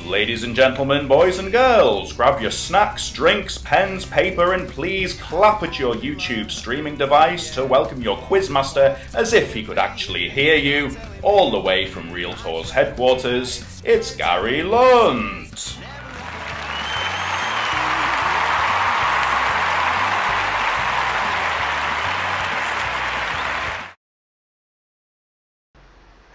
Ladies and gentlemen, boys and girls, grab your snacks, drinks, pens, paper, and please clap at your YouTube streaming device to welcome your quizmaster as if he could actually hear you, all the way from Real Tours headquarters. It's Gary Lund.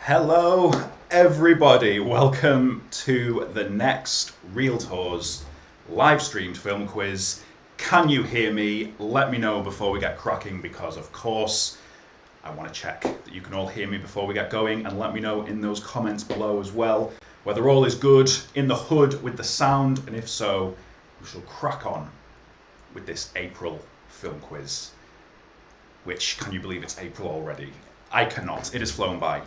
Hello everybody, welcome to the next Real Tours live streamed film quiz. Can you hear me? Let me know before we get cracking, because of course I want to check that you can all hear me before we get going, and let me know in those comments below as well whether all is good in the hood with the sound, and if so, we shall crack on with this April film quiz, which, can you believe it's April already? I cannot. It has flown by.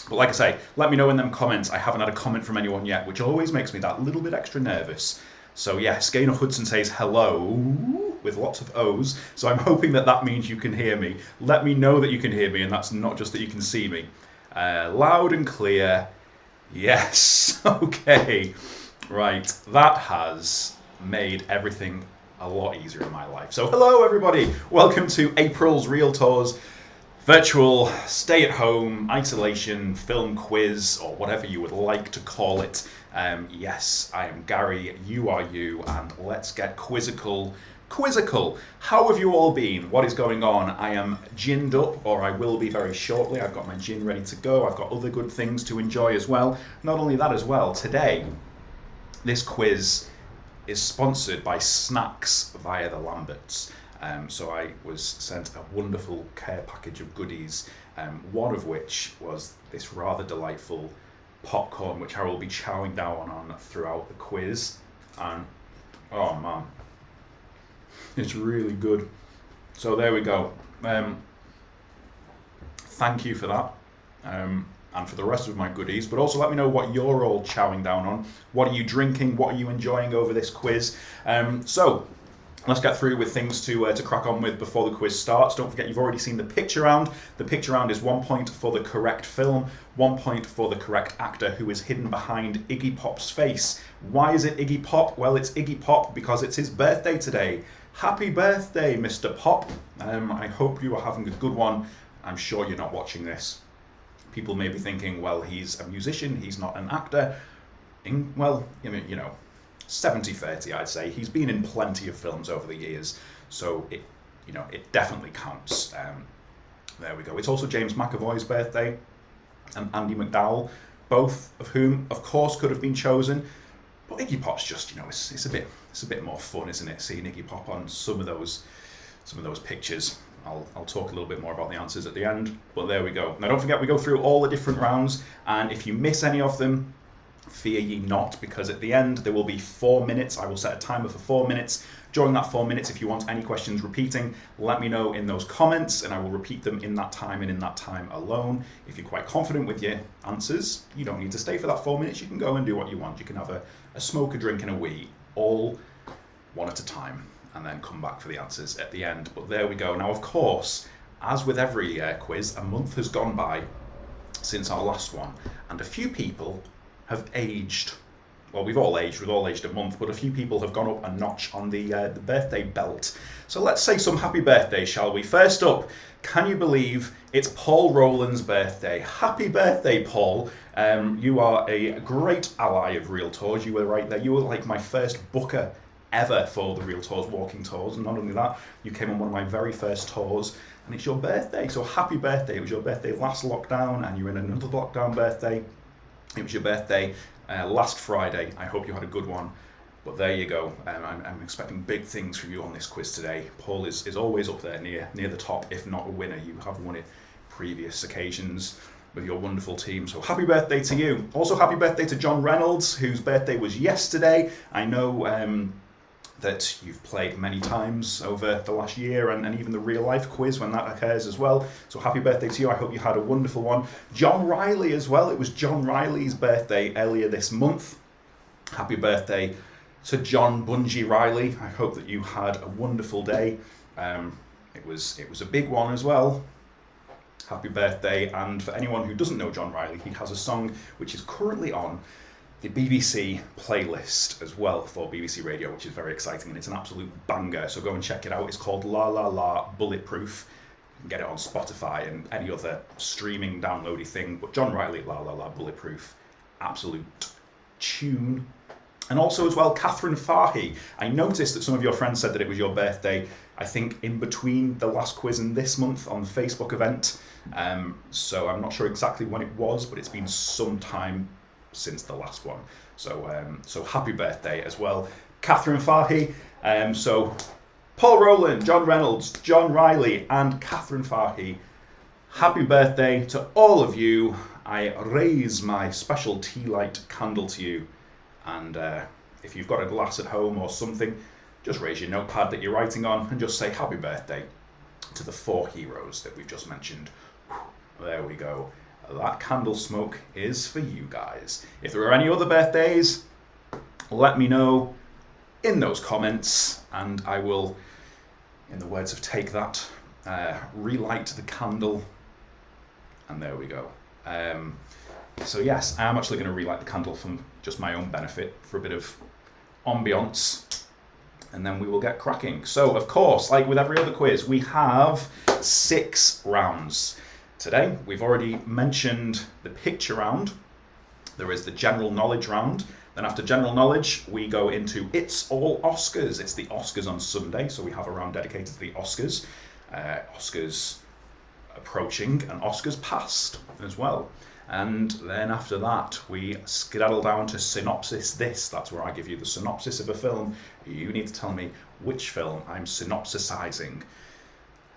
But like I say, let me know in them comments. I haven't had a comment from anyone yet, which always makes me that little bit extra nervous. So yes, Gaynor Hudson says hello, with lots of O's. So I'm hoping that that means you can hear me. Let me know that you can hear me, and that's not just that you can see me. Loud and clear. Yes. Okay. Right. That has made everything a lot easier in my life. So hello everybody. Welcome to April's Real Tours virtual stay-at-home isolation film quiz, or whatever you would like to call it. Yes, I am Gary, you are you, and let's get quizzical. How have you all been? What is going on? I am ginned up, or I will be very shortly. I've got my gin ready to go. I've got other good things to enjoy as well. Not only that as well, today, this quiz is sponsored by Snacks via the Lamberts. So I was sent a wonderful care package of goodies, one of which was this rather delightful popcorn, which I will be chowing down on throughout the quiz. And oh man, it's really good. So there we go. Thank you for that, and for the rest of my goodies. But also let me know what you're all chowing down on. What are you drinking? What are you enjoying over this quiz? So let's get through with things to crack on with before the quiz starts. Don't forget, you've already seen the picture round. The picture round is 1 point for the correct film, 1 point for the correct actor who is hidden behind Iggy Pop's face. Why is it Iggy Pop? Well, it's Iggy Pop because it's his birthday today. Happy birthday, Mr. Pop. I hope you are having a good one. I'm sure you're not watching this. People may be thinking, well, he's a musician, he's not an actor. Well, you know, 70-30, I'd say. He's been in plenty of films over the years, so it definitely counts. There we go. It's also James McAvoy's birthday and Andy McDowell, both of whom, of course, could have been chosen. But Iggy Pop's just, it's a It's a bit more fun, isn't it, seeing Iggy Pop on some of those pictures. I'll talk a little bit more about the answers at the end, but there we go. Now don't forget, we go through all the different rounds, and if you miss any of them, fear ye not, because at the end there will be 4 minutes. I will set a timer for 4 minutes. During that 4 minutes, if you want any questions repeating, let me know in those comments, and I will repeat them in that time and in that time alone. If you're quite confident with your answers, you don't need to stay for that 4 minutes. You can go and do what you want. You can have a smoke, a drink, and a wee, all one at a time, and then come back for the answers at the end. But there we go. Now, of course, as with every quiz, a month has gone by since our last one, and a few people have aged. Well, we've all aged a month, but a few people have gone up a notch on the birthday belt. So let's say some happy birthdays, shall we? First up, can you believe it's Paul Rowland's birthday? Happy birthday, Paul. You are a great ally of Real Tours. You were right there. You were like my first booker ever for the Real Tours walking tours, and not only that, you came on one of my very first tours, and it's your birthday, so happy birthday. It was your birthday last lockdown, and you're in another lockdown birthday. It was your birthday last Friday. I hope you had a good one, but there you go. I'm expecting big things from you on this quiz today. Paul is always up there near the top, if not a winner. You have won it previous occasions with your wonderful team, so happy birthday to you. Also happy birthday to John Reynolds, whose birthday was yesterday. I know that you've played many times over the last year, and even the real life quiz when that occurs as well. So happy birthday to you. I hope you had a wonderful one. John Riley as well. It was John Riley's birthday earlier this month. Happy birthday to John Bungie Riley. I hope that you had a wonderful day. It was a big one as well. Happy birthday. And for anyone who doesn't know John Riley, he has a song which is currently on the BBC playlist as well for BBC Radio, which is very exciting, and it's an absolute banger, so go and check it out. It's called La La La Bulletproof. You can get it on Spotify and any other streaming downloady thing, but John Riley, La La La Bulletproof, absolute tune. And also as well, Catherine Fahey. I noticed that some of your friends said that it was your birthday, I think in between the last quiz and this month on the Facebook event, so I'm not sure exactly when it was, but it's been some time since the last one, so happy birthday as well, Catherine Fahey. So Paul Rowland, John Reynolds, John Riley, and Catherine Fahey, happy birthday to all of you. I raise my special tea light candle to you, and if you've got a glass at home or something, just raise your notepad that you're writing on and just say happy birthday to the 4 heroes that we've just mentioned. There we go. That candle smoke is for you guys. If there are any other birthdays, let me know in those comments, and I will, in the words of Take That, relight the candle. And there we go. So yes, I am actually going to relight the candle for just my own benefit, for a bit of ambience, and then we will get cracking. So of course, like with every other quiz, we have 6 rounds. Today, we've already mentioned the picture round. There is the general knowledge round. Then after general knowledge, we go into It's All Oscars. It's the Oscars on Sunday, so we have a round dedicated to the Oscars. Oscars approaching and Oscars past as well. And then after that, we skedaddle down to Synopsis This. That's where I give you the synopsis of a film. You need to tell me which film I'm synopsisizing.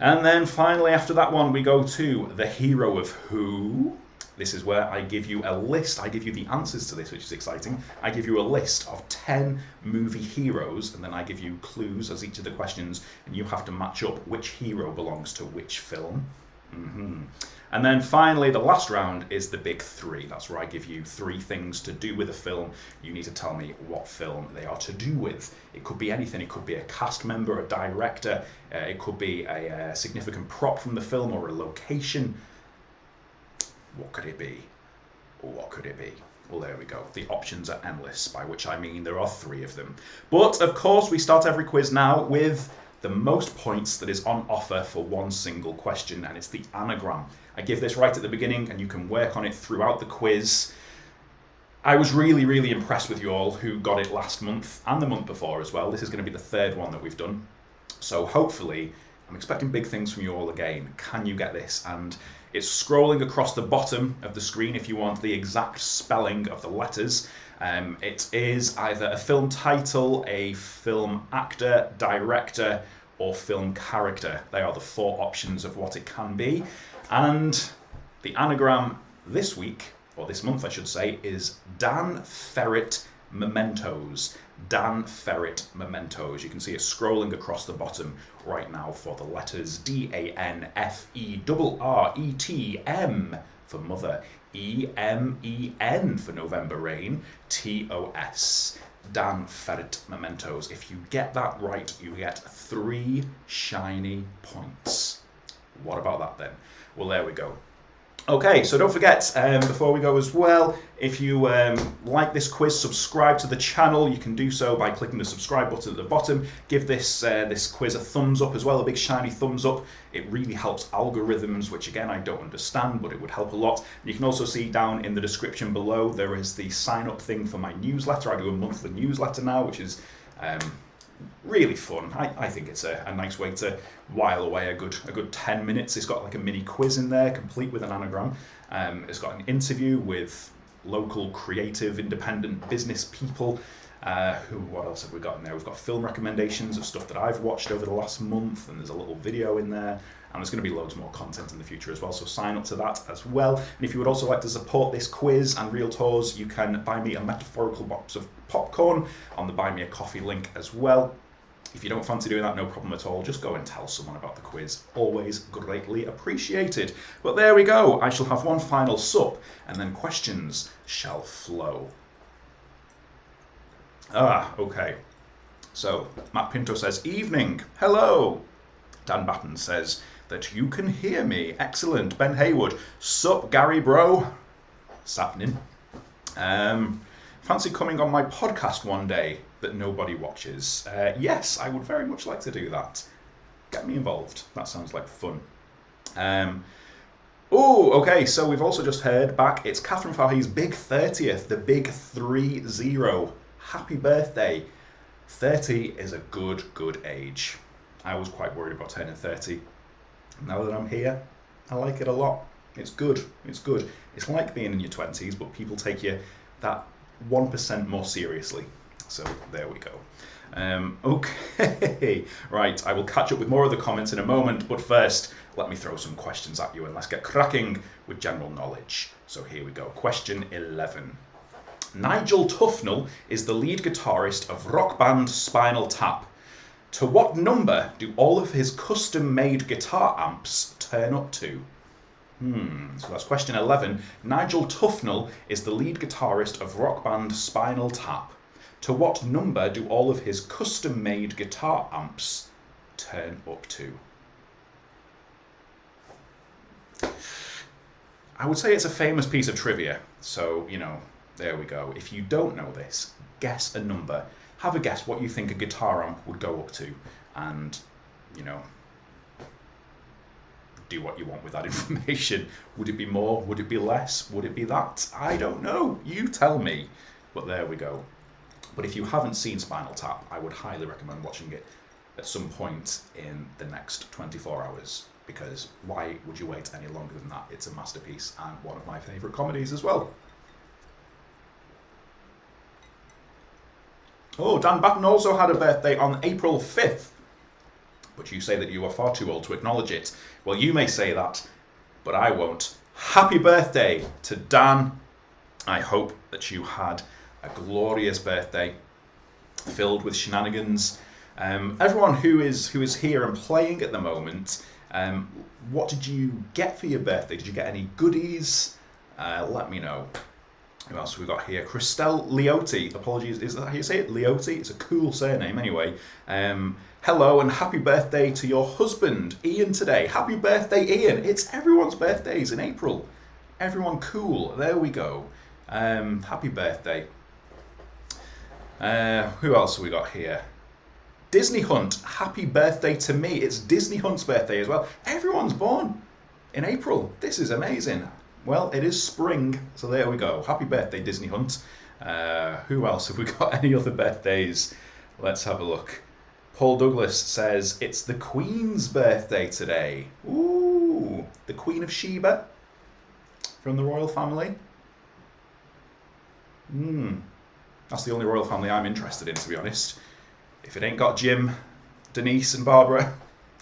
And then finally, after that one, we go to The Hero of Who. This is where I give you a list. I give you the answers to this, which is exciting. I give you a list of 10 movie heroes, and then I give you clues as each of the questions, and you have to match up which hero belongs to which film. And then finally, the last round is the big 3. That's where I give you 3 things to do with a film. You need to tell me what film they are to do with. It could be anything. It could be a cast member, a director. It could be a significant prop from the film or a location. What could it be? What could it be? Well, there we go. The options are endless, by which I mean there are 3 of them. But, of course, we start every quiz now with the most points that is on offer for one single question, and it's the anagram. I give this right at the beginning, and you can work on it throughout the quiz. I was really, really impressed with you all who got it last month, and the month before as well. This is going to be the 3rd one that we've done. So hopefully I'm expecting big things from you all again. Can you get this? And it's scrolling across the bottom of the screen if you want the exact spelling of the letters. It is either a film title, a film actor, director, or film character. They are the 4 options of what it can be. And the anagram this week, or this month I should say, is Dan Ferret Mementos. Dan Ferret Mementos. You can see it scrolling across the bottom right now for the letters DANFERRETM for mother, EMEN for November rain, TOS. Dan Ferret Mementos. If you get that right, you get 3 shiny points. What about that then? Well, there we go. Okay, so don't forget, before we go as well, if you like this quiz, subscribe to the channel. You can do so by clicking the subscribe button at the bottom. Give this quiz a thumbs up as well, a big shiny thumbs up. It really helps algorithms, which again, I don't understand, but it would help a lot. You can also see down in the description below, there is the sign up thing for my newsletter. I do a monthly newsletter now, which is really fun. I think it's a nice way to while away a good 10 minutes. It's got like a mini quiz in there, complete with an anagram. It's got an interview with local creative independent business people. What else have we got in there? We've got film recommendations of stuff that I've watched over the last month, and there's a little video in there. And there's going to be loads more content in the future as well, so sign up to that as well. And if you would also like to support this quiz and Real Tours, you can buy me a metaphorical box of popcorn on the Buy Me a Coffee link as well. If you don't fancy doing that, no problem at all. Just go and tell someone about the quiz. Always greatly appreciated. But there we go. I shall have one final sup, and then questions shall flow. Okay. So, Matt Pinto says, evening. Hello. Dan Batten says that you can hear me. Excellent. Ben Haywood. Sup, Gary bro. Sapnin. Fancy coming on my podcast one day that nobody watches? Yes, I would very much like to do that. Get me involved. That sounds like fun. Okay, so we've also just heard back. It's Catherine Fahey's big 30th, the big 30. Happy birthday. 30 is a good age. I was quite worried about turning 30. Now that I'm here, I like it a lot. It's good. It's good. It's like being in your 20s, but people take you that 1% more seriously. So there we go. Okay, right, I will catch up with more of the comments in a moment, but first, let me throw some questions at you and let's get cracking with general knowledge. So here we go. Question 11. Nigel Tufnell is the lead guitarist of rock band Spinal Tap. To what number do all of his custom-made guitar amps turn up to? So that's question 11. Nigel Tufnell is the lead guitarist of rock band Spinal Tap. To what number do all of his custom-made guitar amps turn up to? I would say it's a famous piece of trivia, so, there we go. If you don't know this, guess a number. Have a guess what you think a guitar amp would go up to, and, do what you want with that information. Would it be more? Would it be less? Would it be that? I don't know. You tell me. But there we go. But if you haven't seen Spinal Tap, I would highly recommend watching it at some point in the next 24 hours, because why would you wait any longer than that? It's a masterpiece and one of my favourite comedies as well. Oh, Dan Batten also had a birthday on April 5th. But you say that you are far too old to acknowledge it. Well, you may say that, but I won't. Happy birthday to Dan. I hope that you had a glorious birthday filled with shenanigans. Everyone who is here and playing at the moment, what did you get for your birthday? Did you get any goodies? Let me know. Who else have we got here? Christelle Leotti. Apologies, is that how you say it? Leotti? It's a cool surname anyway. Hello and happy birthday to your husband, Ian, today. Happy birthday, Ian. It's everyone's birthdays in April. Everyone cool. There we go. Happy birthday. Who else have we got here? Disney Hunt. Happy birthday to me. It's Disney Hunt's birthday as well. Everyone's born in April. This is amazing. Well, it is spring, so there we go. Happy birthday, Disney Hunt. Who else have we got? Any other birthdays? Let's have a look. Paul Douglas says, it's the Queen's birthday today. Ooh, the Queen of Sheba from the royal family. That's the only royal family I'm interested in, to be honest. If it ain't got Jim, Denise and Barbara,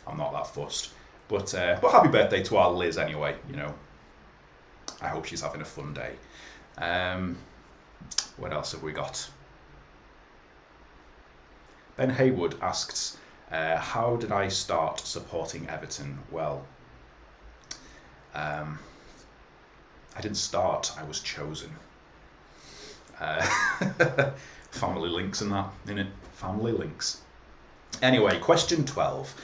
I'm not that fussed. But happy birthday to our Liz anyway, you know. I hope she's having a fun day. What else have we got? Ben Haywood asks, how did I start supporting Everton? Well, I didn't start, I was chosen. Family links and that, innit? Family links. Anyway, question 12.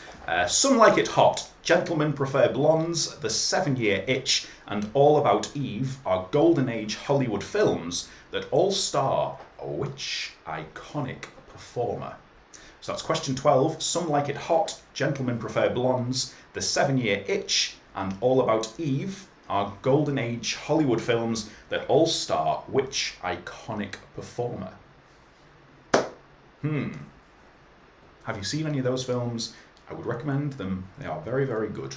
Some Like It Hot, Gentlemen Prefer Blondes, The 7-Year Itch, and All About Eve are Golden Age Hollywood films that all star which iconic performer? So that's question 12. Some Like It Hot, Gentlemen Prefer Blondes, The 7-Year Itch, and All About Eve are Golden Age Hollywood films that all star which iconic performer? Have you seen any of those films? I would recommend them. They are very, very good.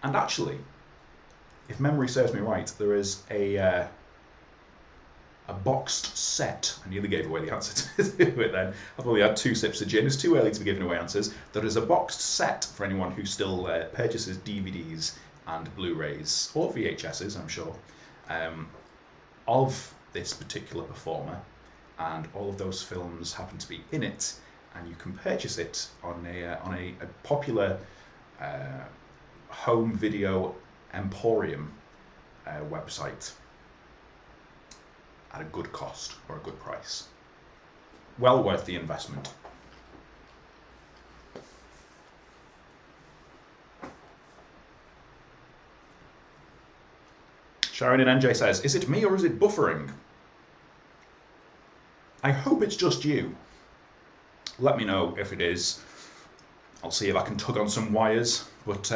And actually, if memory serves me right, there is a boxed set. I nearly gave away the answer to it then. I've only had 2 sips of gin. It's too early to be giving away answers. There is a boxed set for anyone who still purchases DVDs and Blu-rays, or VHSs, I'm sure, of this particular performer. And all of those films happen to be in it. And you can purchase it on a popular home video emporium website at a good cost or a good price. Well worth the investment. Sharon in NJ says, is it me or is it buffering? I hope it's just you. Let me know if it is. I'll see if I can tug on some wires. But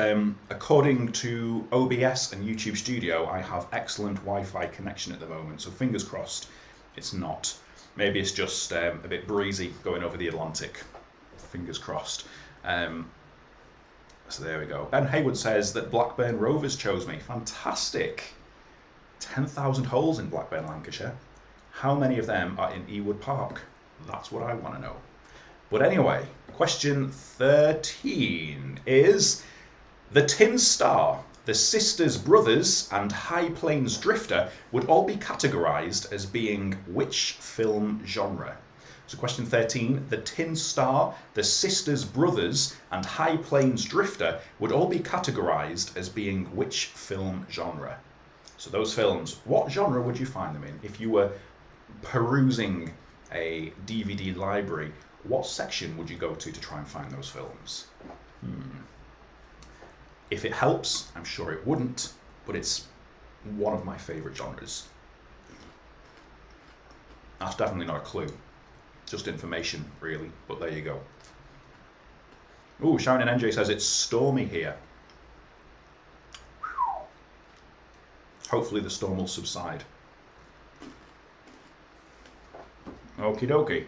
according to OBS and YouTube Studio, I have excellent Wi-Fi connection at the moment. So fingers crossed it's not. Maybe it's just a bit breezy going over the Atlantic. Fingers crossed. So there we go. Ben Haywood says that Blackburn Rovers chose me. Fantastic. 10,000 holes in Blackburn, Lancashire. How many of them are in Ewood Park? That's what I want to know. But anyway, question 13 is the Tin Star, the Sisters Brothers, and High Plains Drifter would all be categorised as being which film genre? So question 13, the Tin Star, the Sisters Brothers, and High Plains Drifter would all be categorised as being which film genre? So those films, what genre would you find them in? If you were perusing a DVD library, what section would you go to try and find those films? If it helps, I'm sure it wouldn't, but it's one of my favourite genres. That's definitely not a clue. Just information, really, but there you go. Ooh, Sharon and NJ says it's stormy here. Hopefully the storm will subside. Okie dokie.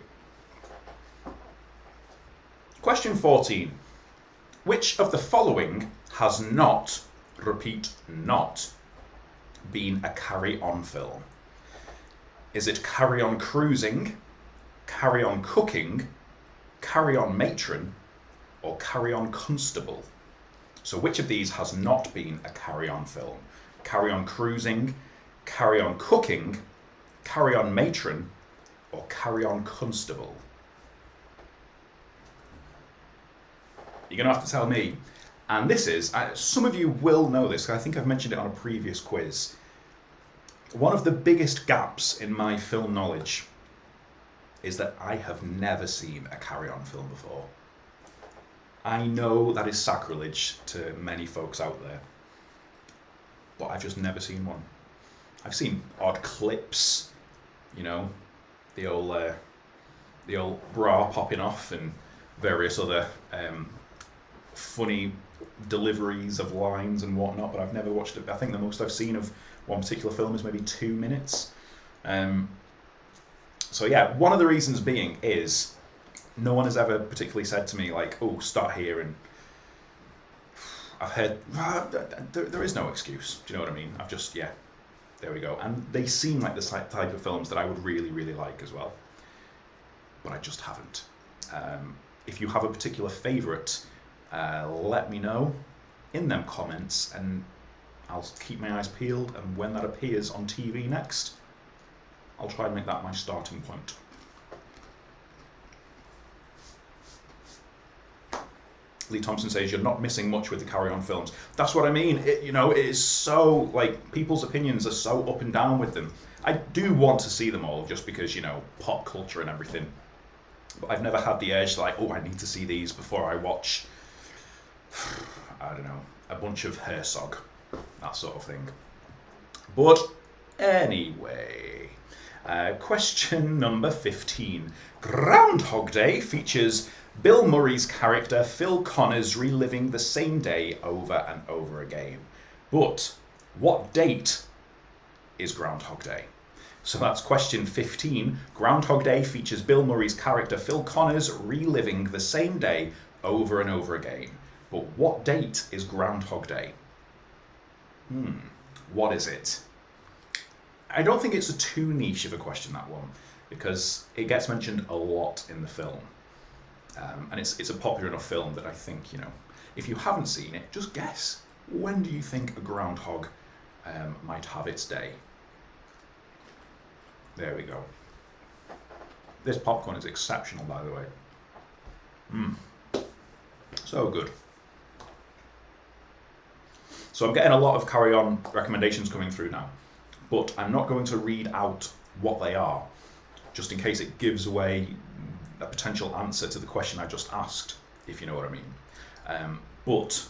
Question 14. Which of the following has not, repeat, not, been a carry-on film? Is it Carry On Cruising, Carry On Cooking, Carry On Matron, or Carry On Constable? So which of these has not been a carry-on film? Carry On Cruising, Carry On Cooking, Carry On Matron, or Carry On Constable? You're going to have to tell me. And this is, some of you will know this, I think I've mentioned it on a previous quiz. One of the biggest gaps in my film knowledge is that I have never seen a carry-on film before. I know that is sacrilege to many folks out there, but I've just never seen one. I've seen odd clips, you know, the old bra popping off and various other funny deliveries of lines and whatnot, but I've never watched it. I think the most I've seen of one particular film is maybe 2 minutes. So yeah, one of the reasons being is No one has ever particularly said to me, like, oh, start here. And I've heard, there is no excuse. Do you know what I mean? I've just, yeah, there we go. And they seem like the type of films that I would really, really like as well. But I just haven't. If you have a particular favourite, let me know in them comments, and I'll keep my eyes peeled, and when that appears on TV next, I'll try and make that my starting point. Lee Thompson says, you're not missing much with the Carry On films. That's what I mean. It is so, like, people's opinions are so up and down with them. I do want to see them all just because, pop culture and everything. But I've never had the urge to, like, I need to see these before I watch, I don't know, a bunch of Herzog, that sort of thing. But anyway, question number 15. Groundhog Day features Bill Murray's character Phil Connors reliving the same day over and over again. But what date is Groundhog Day? So that's question 15. Groundhog Day features Bill Murray's character Phil Connors reliving the same day over and over again. But what date is Groundhog Day? What is it? I don't think it's too niche of a question, that one, because it gets mentioned a lot in the film. And it's a popular enough film that I think, if you haven't seen it, just guess. When do you think a groundhog might have its day? There we go. This popcorn is exceptional, by the way. So good. So I'm getting a lot of Carry On recommendations coming through now, but I'm not going to read out what they are, just in case it gives away a potential answer to the question I just asked, if you know what I mean. But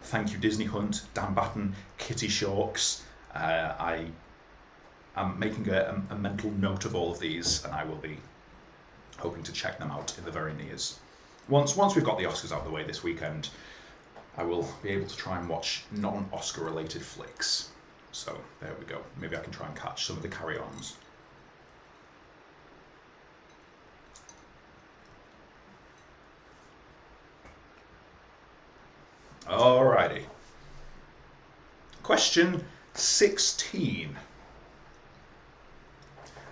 thank you, Disney Hunt, Dan Batten, Kitty Shorks. I am making a mental note of all of these, and I will be hoping to check them out in the very nears. Once we've got the Oscars out of the way this weekend, I will be able to try and watch non-Oscar related flicks. So there we go. Maybe I can try and catch some of the carry-ons. Alrighty. Question 16.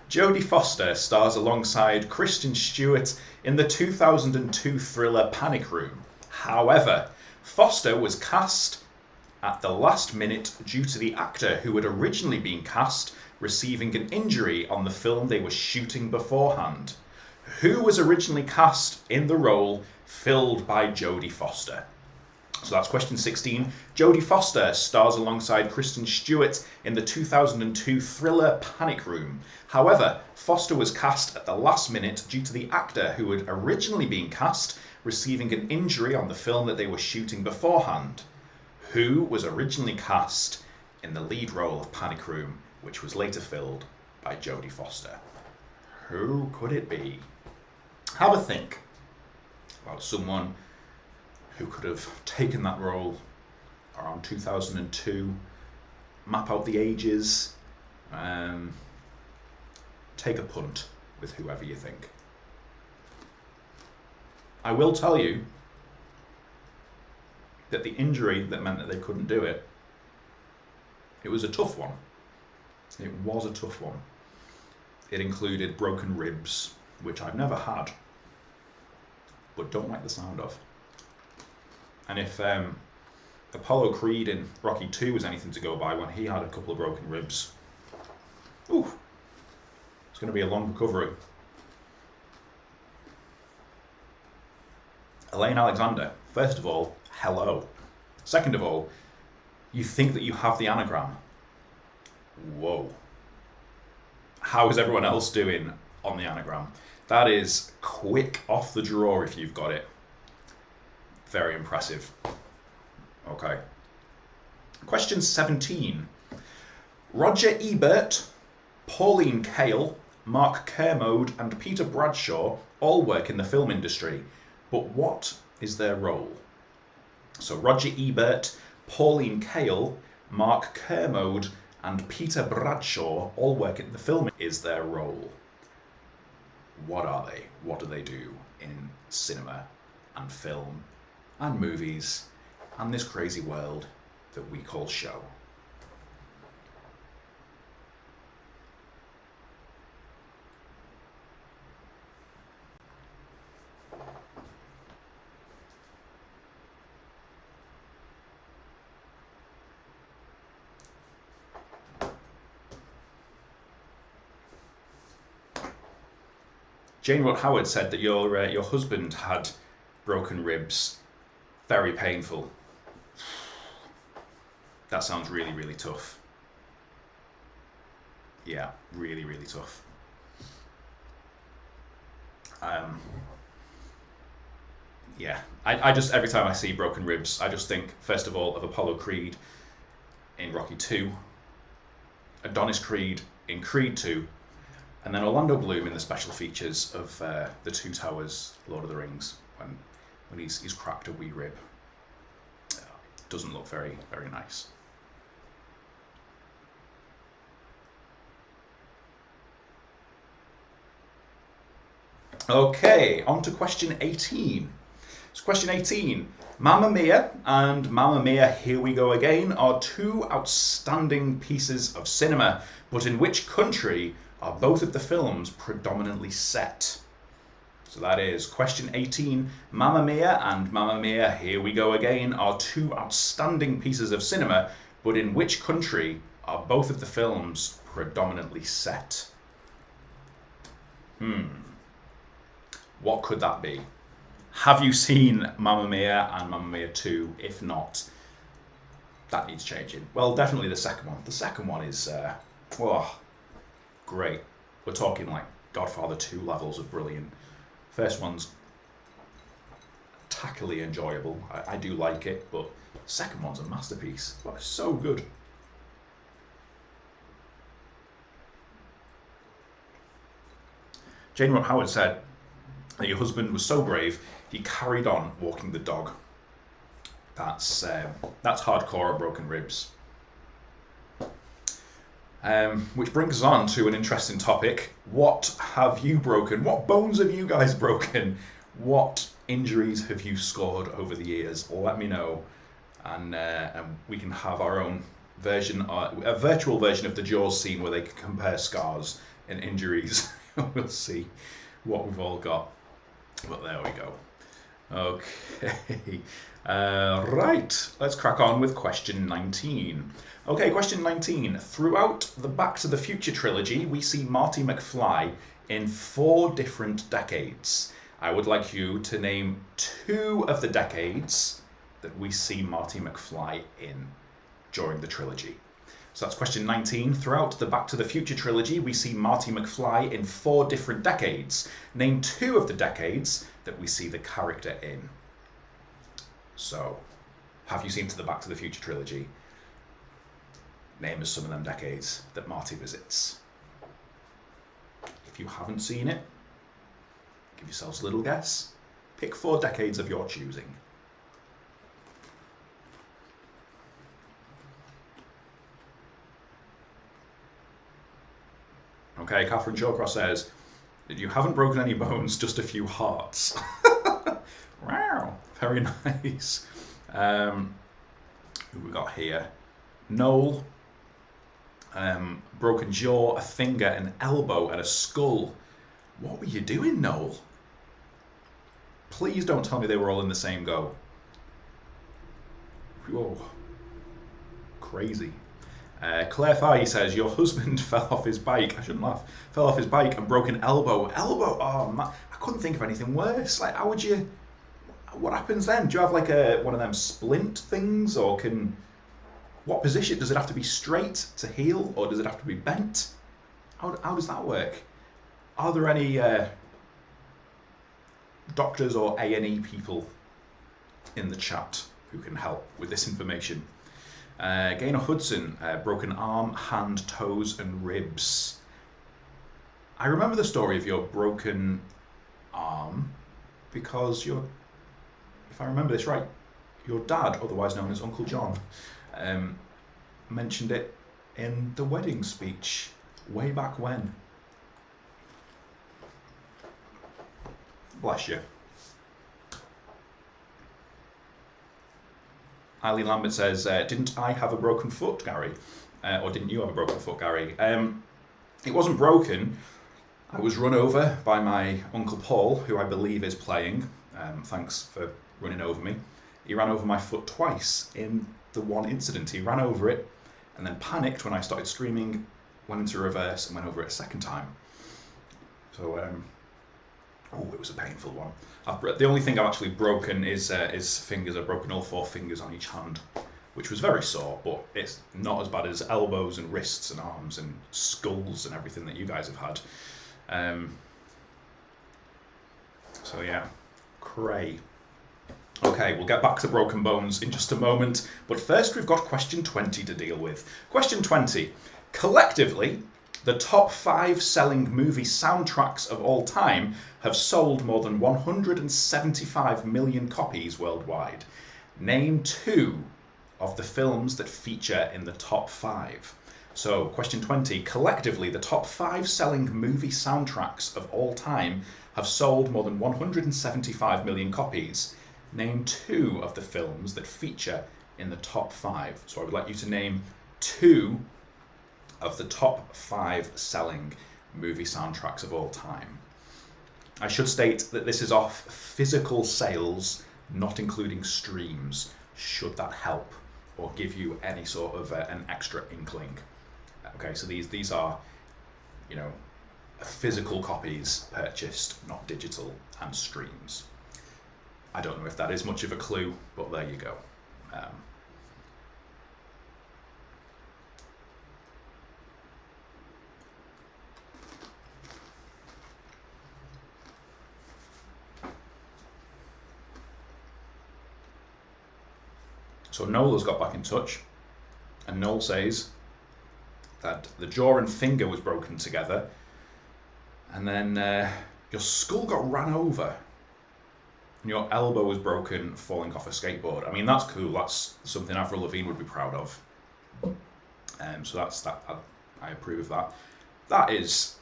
Jodie Foster stars alongside Kristen Stewart in the 2002 thriller Panic Room. However, Foster was cast at the last minute due to the actor who had originally been cast receiving an injury on the film they were shooting beforehand. Who was originally cast in the role filled by Jodie Foster? So that's question 16. Jodie Foster stars alongside Kristen Stewart in the 2002 thriller Panic Room. However, Foster was cast at the last minute due to the actor who had originally been cast receiving an injury on the film that they were shooting beforehand. Who was originally cast in the lead role of Panic Room, which was later filled by Jodie Foster? Who could it be? Have a think about someone who could have taken that role around 2002, map out the ages, take a punt with whoever you think. I will tell you that the injury that meant that they couldn't do it, it was a tough one. It was a tough one. It included broken ribs, which I've never had, but don't like the sound of. And if Apollo Creed in Rocky 2 was anything to go by, when he had a couple of broken ribs, ooh, it's going to be a long recovery. Elaine Alexander, first of all, hello. Second of all, you think that you have the anagram. Whoa. How is everyone else doing on the anagram? That is quick off the draw if you've got it. Very impressive. Okay. Question 17. Roger Ebert, Pauline Kael, Mark Kermode, and Peter Bradshaw all work in the film industry, but what is their role? So Roger Ebert, Pauline Kael, Mark Kermode, and Peter Bradshaw all work in the film. Is their role? What are they? What do they do? in cinema and film and movies and this crazy world that we call show. Jane Watt Howard said that your husband had broken ribs. Very painful. That sounds really, really tough. Yeah, really, really tough. Yeah, I just, every time I see broken ribs, I just think, first of all, of Apollo Creed in Rocky 2, Adonis Creed in Creed 2, and then Orlando Bloom in the special features of The Two Towers, Lord of the Rings, when he's cracked a wee rib. It doesn't look very, very nice. Okay, on to question 18. So question 18. Mamma Mia and Mamma Mia, Here We Go Again are two outstanding pieces of cinema, but in which country are both of the films predominantly set? So that is question 18. Mamma Mia and Mamma Mia, Here We Go Again are two outstanding pieces of cinema, but in which country are both of the films predominantly set? What could that be? Have you seen Mamma Mia and Mamma Mia 2? If not, that needs changing. Well, definitely the second one. The second one is, great. We're talking like Godfather 2 levels of brilliant. First one's tackily enjoyable. I do like it, but second one's a masterpiece. Well, it's so good. Jane Watt Howard said that your husband was so brave, he carried on walking the dog. That's hardcore on broken ribs. Which brings us on to an interesting topic. What have you broken? What bones have you guys broken? What injuries have you scored over the years? Let me know, and we can have our own version, a virtual version of the Jaws scene where they can compare scars and injuries. We'll see what we've all got. But there we go. Okay. Right. Let's crack on with question 19. Okay, question 19. Throughout the Back to the Future trilogy, we see Marty McFly in 4 different decades. I would like you to name 2 of the decades that we see Marty McFly in during the trilogy. So that's question 19. Throughout the Back to the Future trilogy, we see Marty McFly in 4 different decades. Name 2 of the decades that we see the character in. So, have you seen the Back to the Future trilogy? Name us some of them decades that Marty visits. If you haven't seen it, give yourselves a little guess. Pick 4 decades of your choosing. Okay, Catherine Shawcross says that you haven't broken any bones, just a few hearts. Wow, very nice. Who we got here? Noel. Broken jaw, a finger, an elbow, and a skull. What were you doing, Noel? Please don't tell me they were all in the same go. Whoa. Crazy. Claire Fahey says, your husband fell off his bike. I shouldn't laugh. Fell off his bike and broke an elbow. Elbow? Oh, man. I couldn't think of anything worse. Like, how would you... What happens then? Do you have like one of them splint things, or what position? Does it have to be straight to heal, or does it have to be bent? How does that work? Are there any doctors or A&E people in the chat who can help with this information? Gaynor Hudson, broken arm, hand, toes, and ribs. I remember the story of your broken arm because if I remember this right, your dad, otherwise known as Uncle John, mentioned it in the wedding speech way back when. Bless you. Eileen Lambert says, didn't I have a broken foot, Gary? Or didn't you have a broken foot, Gary? It wasn't broken. I was run over by my Uncle Paul, who I believe is playing. Thanks for running over me. He ran over my foot twice in the one incident. He ran over it and then panicked when I started screaming, went into reverse and went over it a second time. So, it was a painful one. The only thing I've actually broken is fingers. I've broken all 4 fingers on each hand, which was very sore, but it's not as bad as elbows and wrists and arms and skulls and everything that you guys have had. So yeah, cray. Okay, we'll get back to broken bones in just a moment, but first we've got question 20 to deal with. Question 20. Collectively, the top 5 selling movie soundtracks of all time have sold more than 175 million copies worldwide. Name 2 of the films that feature in the top 5. So, question 20. Collectively, the top 5 selling movie soundtracks of all time have sold more than 175 million copies. Name 2 of the films that feature in the top 5. So I would like you to name 2 of the top 5 selling movie soundtracks of all time. I should state that this is off physical sales, not including streams, should that help or give you any sort of an extra inkling. Okay, so these are, physical copies purchased, not digital, and streams. I don't know if that is much of a clue, but there you go. So Noel has got back in touch, and Noel says that the jaw and finger was broken together, and then your skull got ran over, and your elbow was broken falling off a skateboard. I mean, that's cool. That's something Avril Lavigne would be proud of. So that's that. I approve of that. That is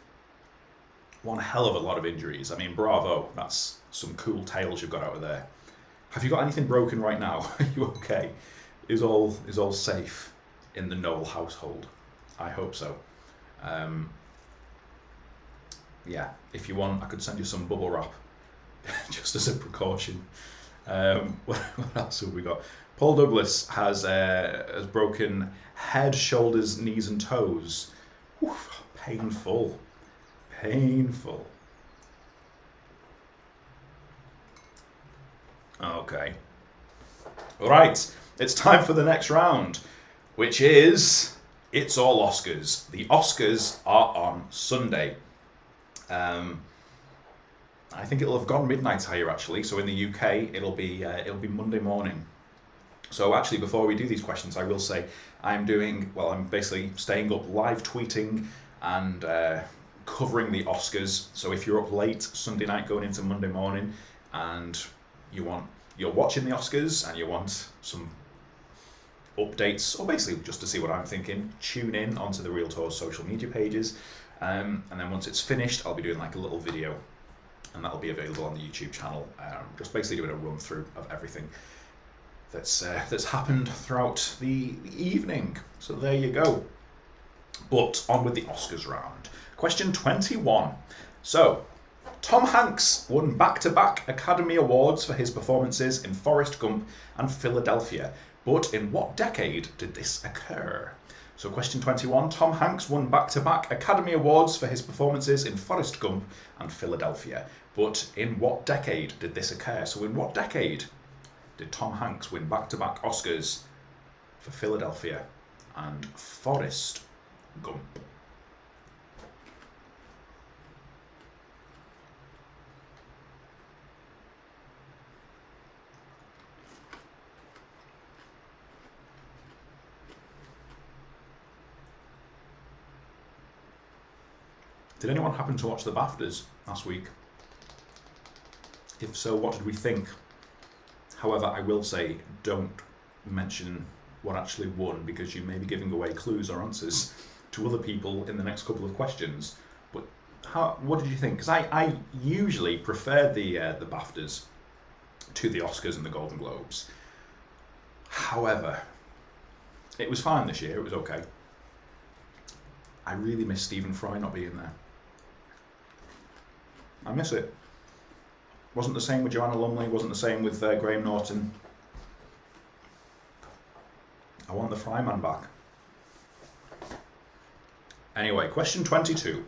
one hell of a lot of injuries. I mean, bravo. That's some cool tales you've got out of there. Have you got anything broken right now? Are you okay? Is all safe in the Noel household? I hope so. Yeah, if you want, I could send you some bubble wrap, just as a precaution. What else have we got? Paul Douglas has broken head, shoulders, knees, and toes. Oof, painful. Okay. All right, it's time for the next round, which is It's All Oscars. The Oscars are on Sunday. I think it'll have gone midnight here actually. So in the UK, it'll be Monday morning. So actually, before we do these questions, I will say I'm basically staying up live tweeting and covering the Oscars. So if you're up late Sunday night going into Monday morning and you're watching the Oscars and you want some updates, or basically just to see what I'm thinking, tune in onto the Real Tours social media pages. And then once it's finished, I'll be doing like a little video, and that'll be available on the YouTube channel. Just basically doing a run through of everything that's happened throughout the evening. So there you go. But on with the Oscars round. Question 21. So, Tom Hanks won back-to-back Academy Awards for his performances in Forrest Gump and Philadelphia. But in what decade did this occur? So question 21, Tom Hanks won back-to-back Academy Awards for his performances in Forrest Gump and Philadelphia. But in what decade did this occur? So in what decade did Tom Hanks win back-to-back Oscars for Philadelphia and Forrest Gump? Did anyone happen to watch the BAFTAs last week? If so, what did we think? However, I will say, don't mention what actually won, because you may be giving away clues or answers to other people in the next couple of questions. But What did you think? Because I usually prefer the BAFTAs to the Oscars and the Golden Globes. However, it was fine this year. It was okay. I really miss Stephen Fry not being there. I miss it. Wasn't the same with Joanna Lumley. Wasn't the same with Graham Norton. I want the Fry man back. Anyway, question 22.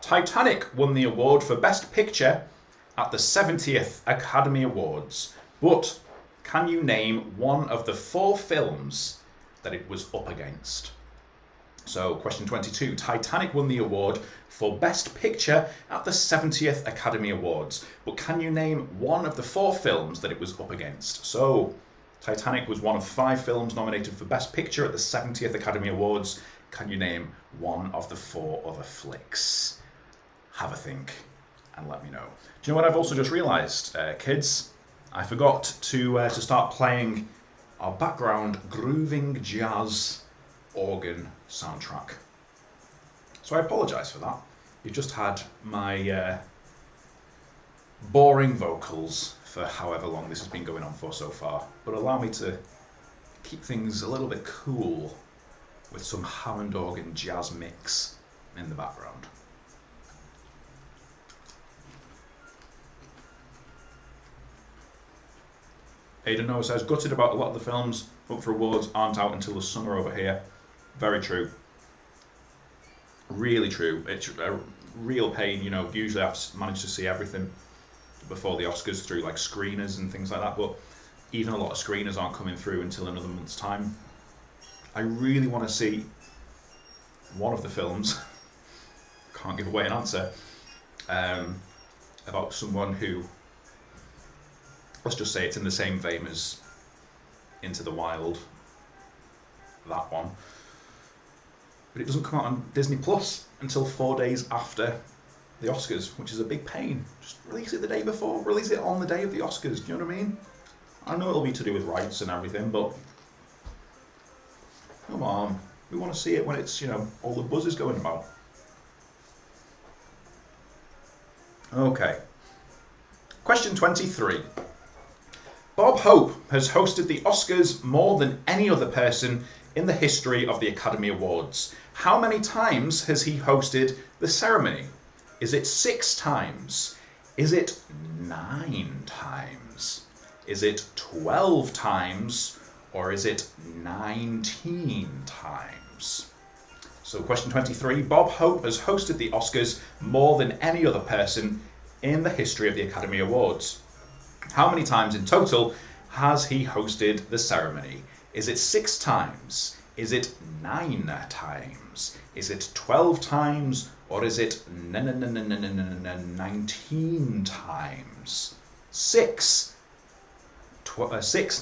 Titanic won the award for Best Picture at the 70th Academy Awards, but can you name one of the 4 films that it was up against? So, question 22. Titanic won the award for Best Picture at the 70th Academy Awards, but can you name one of the 4 films that it was up against? So, Titanic was one of 5 films nominated for Best Picture at the 70th Academy Awards. Can you name one of the 4 other flicks? Have a think and let me know. Do you know what I've also just realised, kids? I forgot to start playing our background grooving jazz organ soundtrack. So I apologise for that. You've just had my boring vocals for however long this has been going on for so far. But allow me to keep things a little bit cool with some Hammond organ jazz mix in the background. Aidan Noah says, gutted about a lot of the films up for awards aren't out until the summer over here. Very true. Really true. It's a real pain, you know. Usually I've managed to see everything before the Oscars through like screeners and things like that, but even a lot of screeners aren't coming through until another month's time. I really want to see one of the films, can't give away an answer, about someone who, let's just say it's in the same vein as Into the Wild, that one. But it doesn't come out on Disney Plus until 4 days after the Oscars, which is a big pain. Just release it the day before, release it on the day of the Oscars, do you know what I mean? I know it'll be to do with rights and everything, but come on, we want to see it when it's, you know, all the buzz is going about. Okay. Question 23. Bob Hope has hosted the Oscars more than any other person in the history of the Academy Awards. How many times has he hosted the ceremony? Is it 6 times? Is it 9 times? Is it 12 times? Or is it 19 times? So question 23, Bob Hope has hosted the Oscars more than any other person in the history of the Academy Awards. How many times in total has he hosted the ceremony? Is it 6 times? Is it 9 times? Is it 12 times? Or is it 19 times? 6,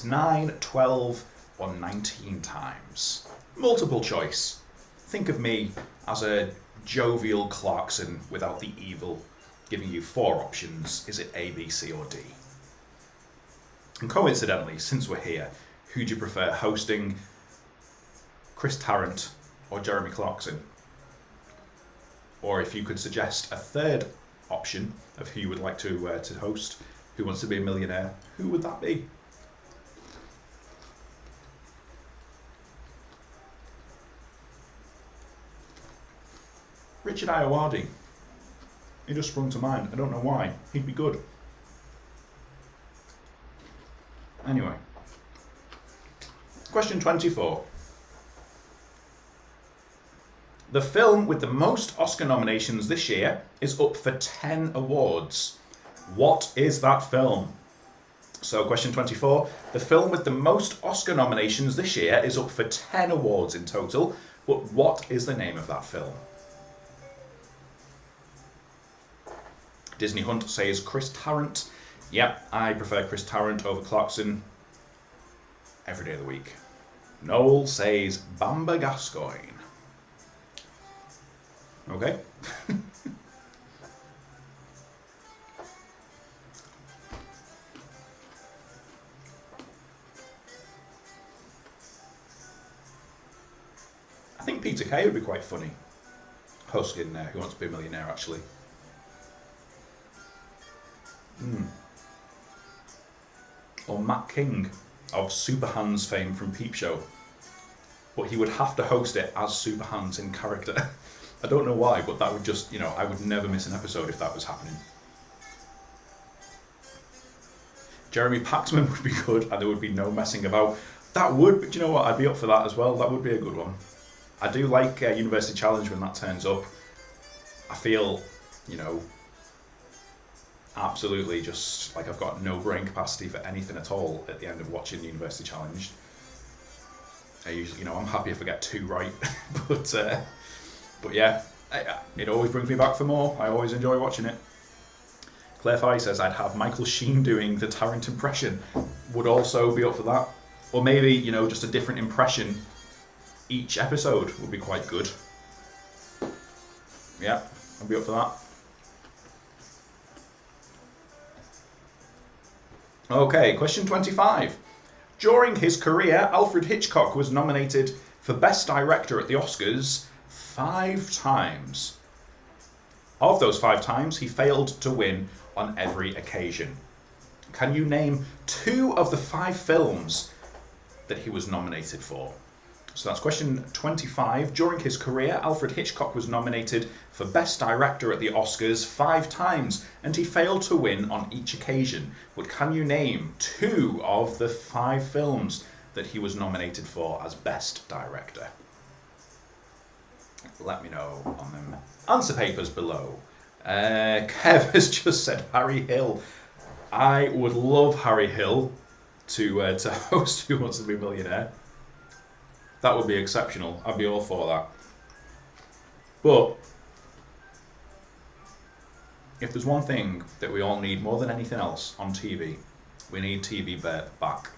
9, 12, or 19 times? Multiple choice. Think of me as a jovial Clarkson without the evil, giving you 4 options. Is it A, B, C, or D? And coincidentally, since we're here, who do you prefer hosting, Chris Tarrant or Jeremy Clarkson? Or if you could suggest a third option of who you would like to host, Who Wants to Be a Millionaire, who would that be? Richard Ayoade. He just sprung to mind. I don't know why. He'd be good. Anyway. Question 24. The film with the most Oscar nominations this year is up for 10 awards. What is that film? So question 24. The film with the most Oscar nominations this year is up for 10 awards in total, but what is the name of that film? Disney Hunt says Chris Tarrant. Yep, I prefer Chris Tarrant over Clarkson every day of the week. Noel says Bamba Gascoigne. Okay. I think Peter Kay would be quite funny Host in Who Wants to Be a Millionaire, actually. Or Matt King of Super Hans fame from Peep Show. But he would have to host it as Super Hans in character. I don't know why, but that would just, I would never miss an episode if that was happening. Jeremy Paxman would be good, and there would be no messing about. That would, but you know what, I'd be up for that as well. That would be a good one. I do like University Challenge when that turns up. I feel, absolutely just like I've got no brain capacity for anything at all at the end of watching University Challenge. I usually, I'm happy if I get 2 right, but yeah, it always brings me back for more. I always enjoy watching it. Claire Fye says I'd have Michael Sheen doing the Tarrant impression. Would also be up for that. Or maybe, just a different impression each episode would be quite good. Yeah, I'd be up for that. Okay, question 25. During his career, Alfred Hitchcock was nominated for Best Director at the Oscars 5 times. Of those 5 times, he failed to win on every occasion. Can you name 2 of the 5 films that he was nominated for? So that's question 25. During his career, Alfred Hitchcock was nominated for Best Director at the Oscars 5 times, and he failed to win on each occasion. But can you name 2 of the 5 films that he was nominated for as Best Director? Let me know on them answer papers below. Kev has just said Harry Hill. I would love Harry Hill to host Who Wants to Be a Millionaire. That would be exceptional. I'd be all for that. But if there's one thing that we all need more than anything else on TV, we need TV Burp back.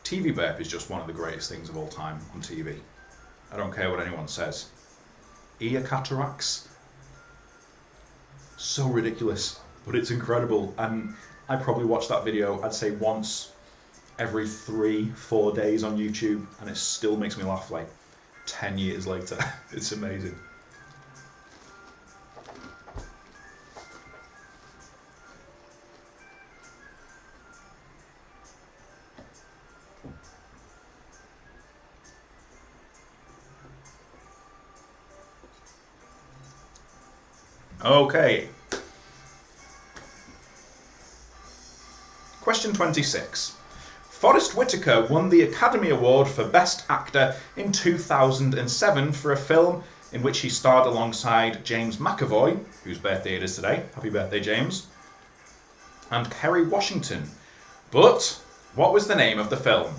TV Burp is just one of the greatest things of all time on TV. I don't care what anyone says. Ear cataracts. So ridiculous, but it's incredible. And I probably watch that video, I'd say once every 3-4 days on YouTube, and it still makes me laugh like 10 years later. It's amazing. Okay. Question 26. Forrest Whitaker won the Academy Award for Best Actor in 2007 for a film in which he starred alongside James McAvoy, whose birthday it is today. Happy birthday, James. And Kerry Washington. But what was the name of the film?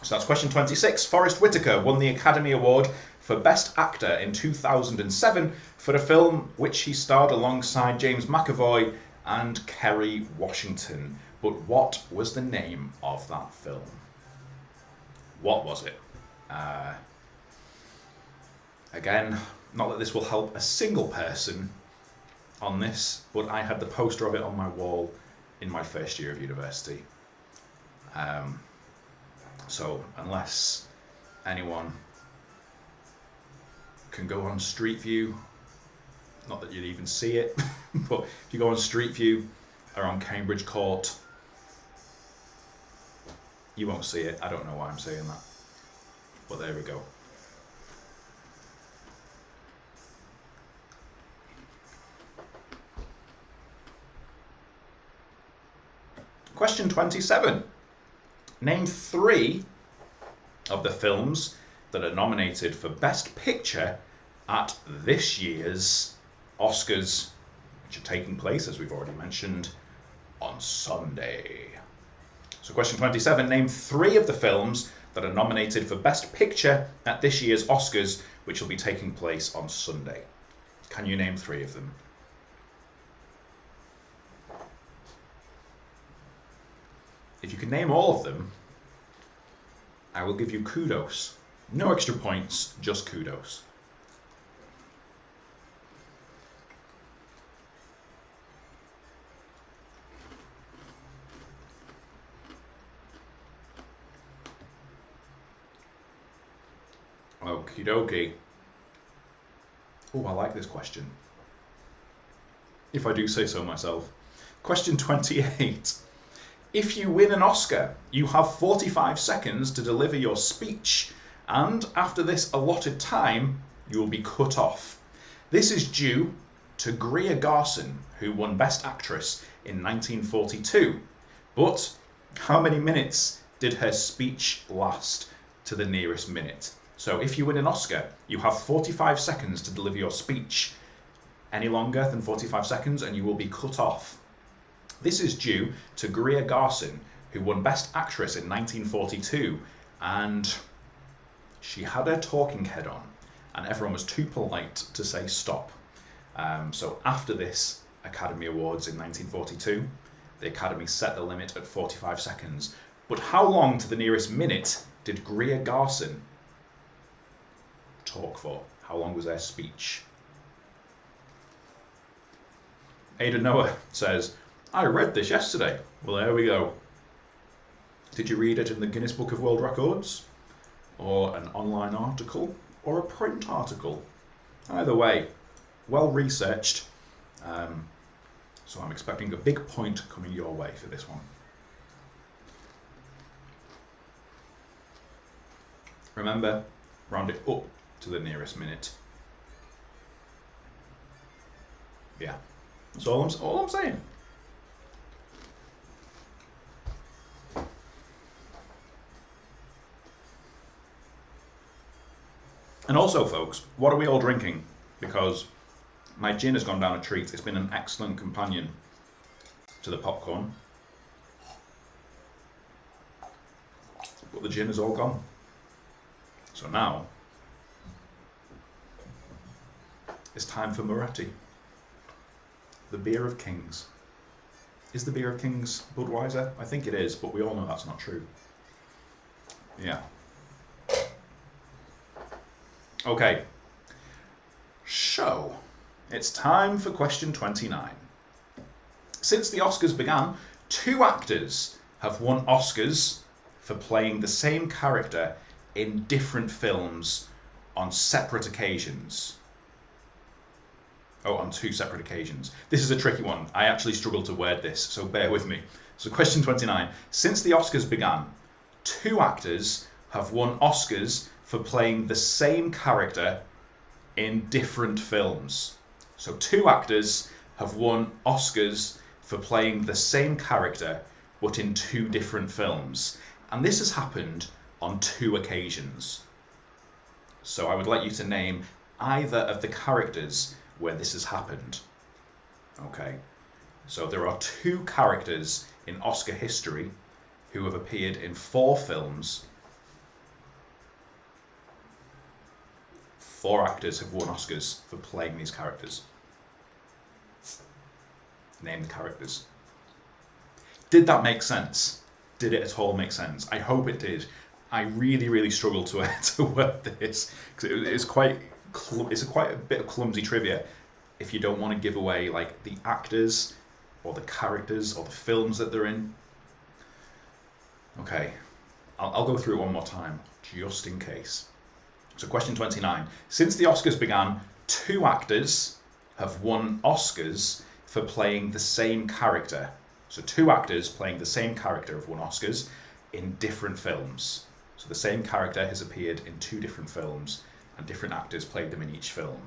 So that's question 26. Forrest Whitaker won the Academy Award for Best Actor in 2007 for a film which he starred alongside James McAvoy and Kerry Washington. But what was the name of that film? What was it? Again, not that this will help a single person on this, but I had the poster of it on my wall in my first year of university. So unless anyone can go on Street View, not that you'd even see it, but if you go on Street View around Cambridge Court, you won't see it. I don't know why I'm saying that, but there we go. Question 27. Name 3 of the films that are nominated for Best Picture at this year's Oscars, which are taking place, as we've already mentioned, on Sunday. So question 27, name 3 of the films that are nominated for Best Picture at this year's Oscars, which will be taking place on Sunday. Can you name 3 of them? If you can name all of them, I will give you kudos. No extra points, just kudos. Okie dokie. Oh, I like this question, if I do say so myself. Question 28. If you win an Oscar, you have 45 seconds to deliver your speech, and after this allotted time, you will be cut off. This is due to Greer Garson, who won Best Actress in 1942. But how many minutes did her speech last to the nearest minute? So if you win an Oscar, you have 45 seconds to deliver your speech. Any longer than 45 seconds and you will be cut off. This is due to Greer Garson, who won Best Actress in 1942, and she had her talking head on, and everyone was too polite to say stop. So after this Academy Awards in 1942, the Academy set the limit at 45 seconds. But how long to the nearest minute did Greer Garson talk for? How long was their speech? Ada Noah says, I read this yesterday. Well, there we go. Did you read it in the Guinness Book of World Records? Or an online article? Or a print article? Either way, well researched. So I'm expecting a big point coming your way for this one. Remember, round it up to the nearest minute. Yeah, that's all I'm saying. And also, folks, what are we all drinking? Because my gin has gone down a treat. It's been an excellent companion to the popcorn. But the gin is all gone. So now, it's time for Moretti. The beer of kings. Is the beer of kings Budweiser? I think it is, but we all know that's not true. Yeah. Okay. So, it's time for question 29. Since the Oscars began, 2 actors have won Oscars for playing the same character in different films on separate occasions. Oh, on 2 separate occasions. This is a tricky one. I actually struggled to word this, so bear with me. So question 29. Since the Oscars began, 2 actors have won Oscars for playing the same character in different films. So 2 actors have won Oscars for playing the same character, but in 2 different films. And this has happened on 2 occasions. So I would like you to name either of the characters where this has happened. Okay, so there are 2 characters in Oscar history who have appeared in 4 films. 4 actors have won Oscars for playing these characters. Name the characters. Did that make sense? Did it at all make sense? I hope it did. I really struggled to word this because it's quite a bit of clumsy trivia if you don't want to give away like the actors or the characters or the films that they're in. Okay, I'll go through it one more time just in case. So question 29. Since the Oscars began, 2 actors have won Oscars for playing the same character. So 2 actors playing the same character have won Oscars in different films. So the same character has appeared in 2 different films and different actors played them in each film.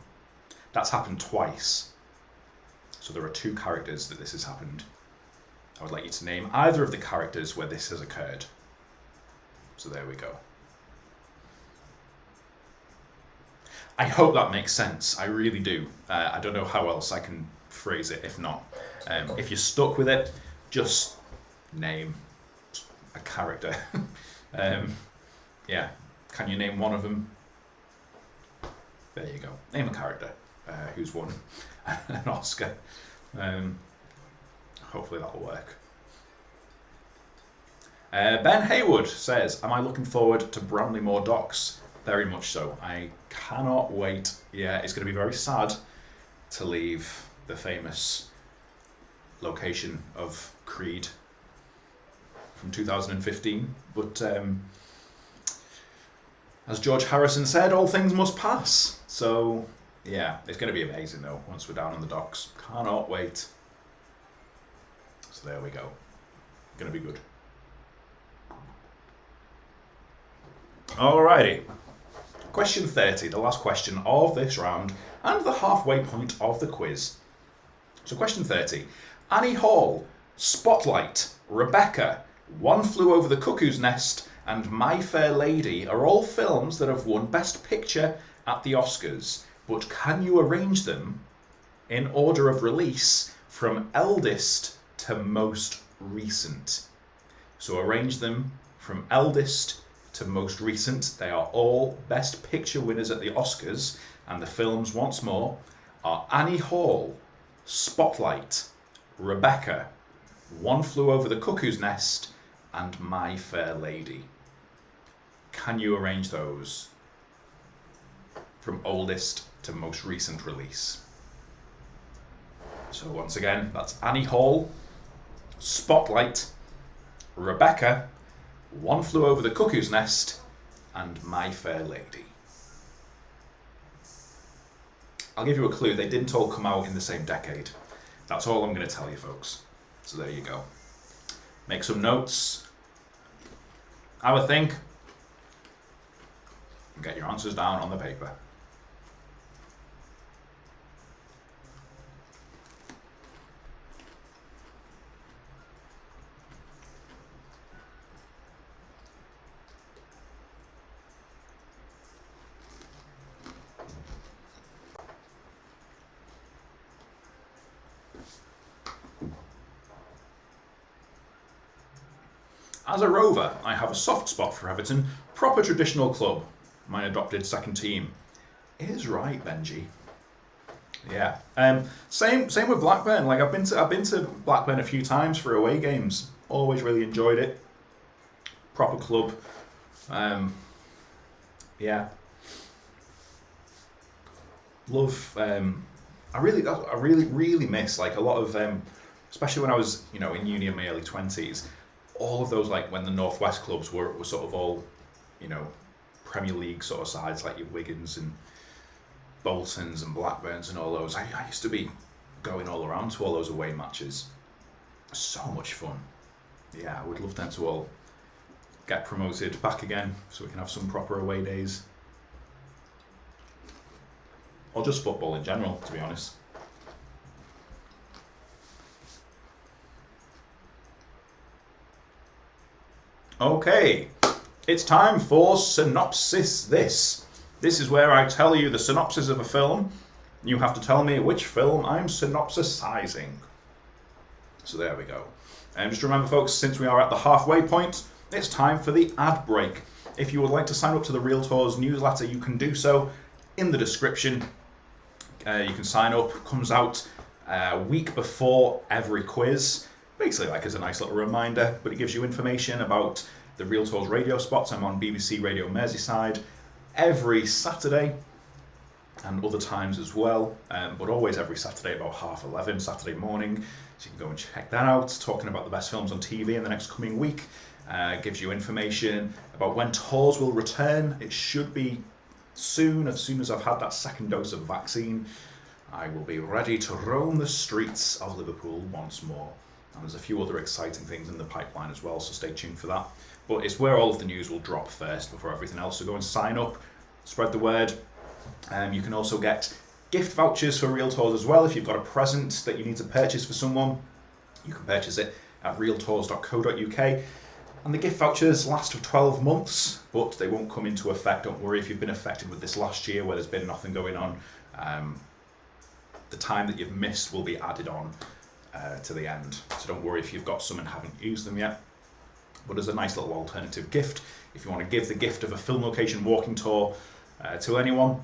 That's happened twice. So there are 2 characters that this has happened. I would like you to name either of the characters where this has occurred. So there we go. I hope that makes sense. I really do. I don't know how else I can phrase it if not. If you're stuck with it, just name a character. Yeah, can you name one of them? There you go. Name a character who's won an Oscar. Hopefully that'll work. Ben Haywood says, am I looking forward to Bramley-Moore Docks? Very much so. I cannot wait. Yeah, it's going to be very sad to leave the famous location of Creed from 2015. But as George Harrison said, all things must pass. So Yeah, it's going to be amazing though once we're down on the docks. Cannot wait. So there we go. Going to be good. Alrighty. Question 30, the last question of this round and the halfway point of the quiz. So question 30. Annie Hall, Spotlight, Rebecca, One Flew Over the Cuckoo's Nest, and My Fair Lady are all films that have won Best Picture at the Oscars, but can you arrange them in order of release from eldest to most recent? So arrange them from eldest to most recent. They are all Best Picture winners at the Oscars, and the films, once more, are Annie Hall, Spotlight, Rebecca, One Flew Over the Cuckoo's Nest, and My Fair Lady. Can you arrange those from oldest to most recent release? So once again, that's Annie Hall, Spotlight, Rebecca, One Flew Over the Cuckoo's Nest, and My Fair Lady. I'll give you a clue, they didn't all come out in the same decade. That's all I'm going to tell you, folks. So there you go. Make some notes. Have a think. And get your answers down on the paper. As a Rover, I have a soft spot for Everton, proper traditional club, my adopted second team. Is right, Benji. Yeah. Same with Blackburn. Like I've been to Blackburn a few times for away games. Always really enjoyed it. Proper club. Yeah. Love. I really miss like a lot of especially when I was in uni in my early 20s. All of those, like when the Northwest clubs were sort of all, Premier League sort of sides, like your Wigans and Boltons and Blackburns and all those. I used to be going all around to all those away matches. So much fun. Yeah, I would love them to all get promoted back again so we can have some proper away days. Or just football in general, to be honest. Okay, it's time for Synopsis This. This is where I tell you the synopsis of a film. You have to tell me which film I'm synopsisizing. So there we go. And just remember, folks, since we are at the halfway point, it's time for the ad break. If you would like to sign up to the Realtors newsletter, you can do so in the description. You can sign up. Comes out a week before every quiz. Basically like as a nice little reminder, but it gives you information about the Realtors radio spots. I'm on BBC Radio Merseyside every Saturday and other times as well, but always every Saturday about 11:30 Saturday morning. So you can go and check that out, talking about the best films on TV in the next coming week. Gives you information about when tours will return. It should be soon. As soon as I've had that second dose of vaccine, I will be ready to roam the streets of Liverpool once more. And there's a few other exciting things in the pipeline as well, so stay tuned for that. But it's where all of the news will drop first before everything else, so go and sign up, spread the word. You can also get gift vouchers for Realtors as well. If you've got a present that you need to purchase for someone, you can purchase it at realtors.co.uk. And the gift vouchers last for 12 months, but they won't come into effect. Don't worry if you've been affected with this last year where there's been nothing going on. The time that you've missed will be added on to the end. So don't worry if you've got some and haven't used them yet. But as a nice little alternative gift, if you want to give the gift of a film location walking tour to anyone.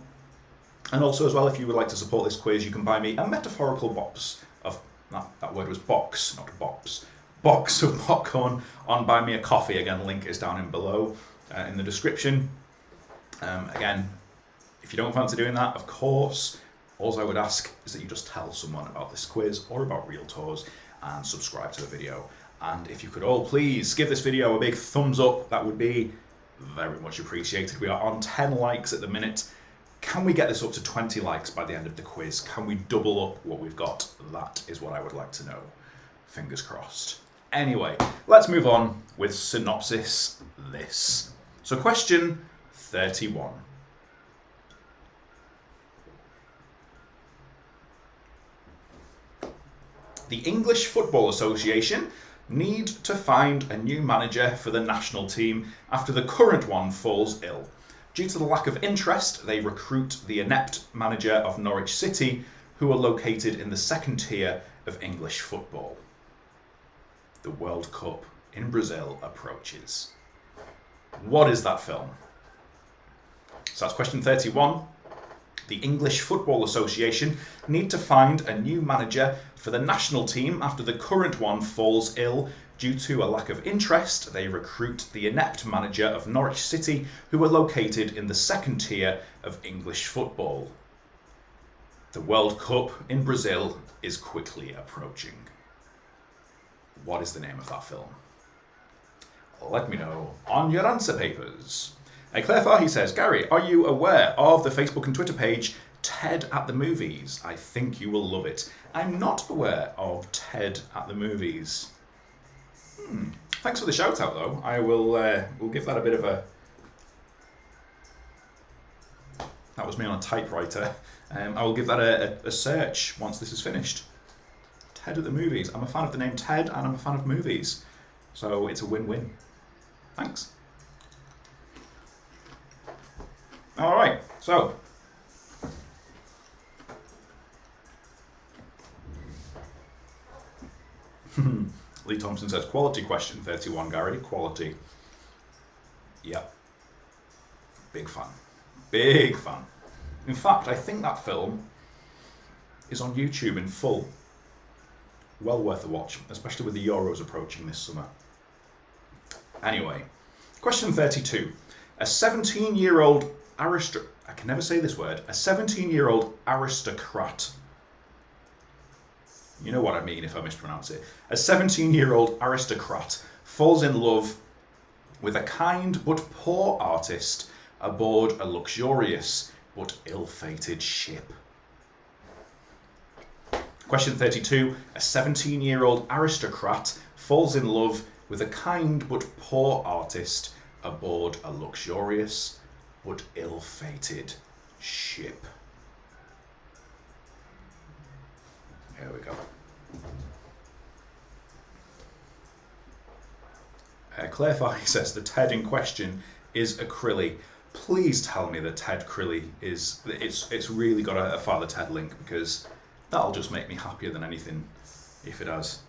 And also as well, if you would like to support this quiz, you can buy me a metaphorical box of, that word was box, not bops, box of popcorn on Buy Me a Coffee. Again, link is down in below in the description. Again, if you don't fancy doing that, of course, all I would ask is that you just tell someone about this quiz or about Realtors and subscribe to the video. And if you could all please give this video a big thumbs up, that would be very much appreciated. We are on 10 likes at the minute. Can we get this up to 20 likes by the end of the quiz? Can we double up what we've got? That is what I would like to know. Fingers crossed. Anyway, let's move on with synopsis this. So question 31. The English Football Association need to find a new manager for the national team after the current one falls ill. Due to the lack of interest, they recruit the inept manager of Norwich City, who are located in the second tier of English football. The World Cup in Brazil approaches. What is that film? So that's question 31. The English Football Association need to find a new manager for the national team after the current one falls ill. Due to a lack of interest, they recruit the inept manager of Norwich City, who are located in the second tier of English football. The World Cup in Brazil is quickly approaching. What is the name of that film? Let me know on your answer papers. Claire Farhi says, Gary, are you aware of the Facebook and Twitter page Ted at the Movies? I think you will love it. I'm not aware of Ted at the Movies. Thanks for the shout out though. I will we'll give that a bit of a... That was me on a typewriter. I will give that a search once this is finished. Ted at the Movies. I'm a fan of the name Ted and I'm a fan of movies. So it's a win-win. Thanks. Alright, so. Lee Thompson says, quality question 31, Gary. Quality. Yep. Big fan. Big fan. In fact, I think that film is on YouTube in full. Well worth a watch, especially with the Euros approaching this summer. Anyway, question 32. A 17-year-old I can never say this word. A 17-year-old aristocrat. You know what I mean if I mispronounce it. A 17-year-old aristocrat falls in love with a kind but poor artist aboard a luxurious but ill-fated ship. Question 32. A 17-year-old aristocrat falls in love with a kind but poor artist aboard a luxurious but ill-fated ship. Here we go. Claire Farhi says the Ted in question is a Crilly. Please tell me that Ted Crilly is... It's really got a Father Ted link, because that'll just make me happier than anything if it has.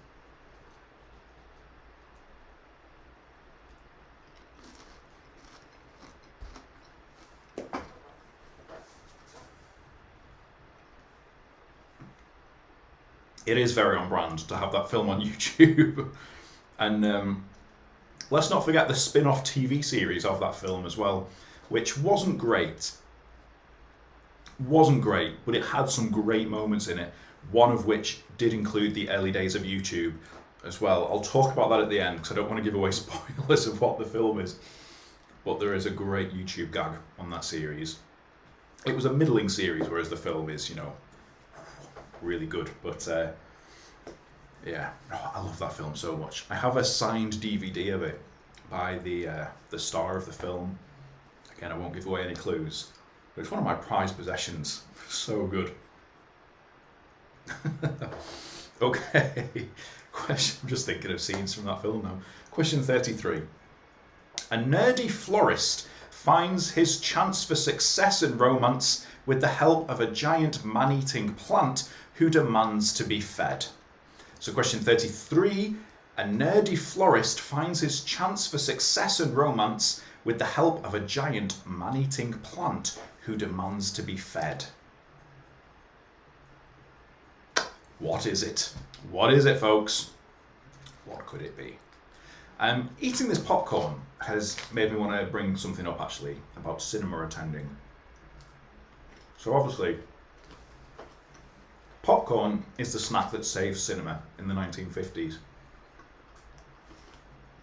It is very on brand to have that film on YouTube. And let's not forget the spin-off TV series of that film as well, which wasn't great. Wasn't great, but it had some great moments in it, one of which did include the early days of YouTube as well. I'll talk about that at the end because I don't want to give away spoilers of what the film is. But there is a great YouTube gag on that series. It was a middling series, whereas the film is, you know, really good. But yeah, I love that film so much. I have a signed DVD of it by the star of the film. Again, I won't give away any clues, but it's one of my prized possessions. So good. Okay. Question. I'm just thinking of scenes from that film now. Question 33. A nerdy florist finds his chance for success and romance with the help of a giant man-eating plant who demands to be fed. So question 33. A nerdy florist finds his chance for success and romance with the help of a giant man-eating plant who demands to be fed. What is it? What is it, folks? What could it be? Eating this popcorn has made me want to bring something up, actually, about cinema attending. So obviously, popcorn is the snack that saved cinema in the 1950s.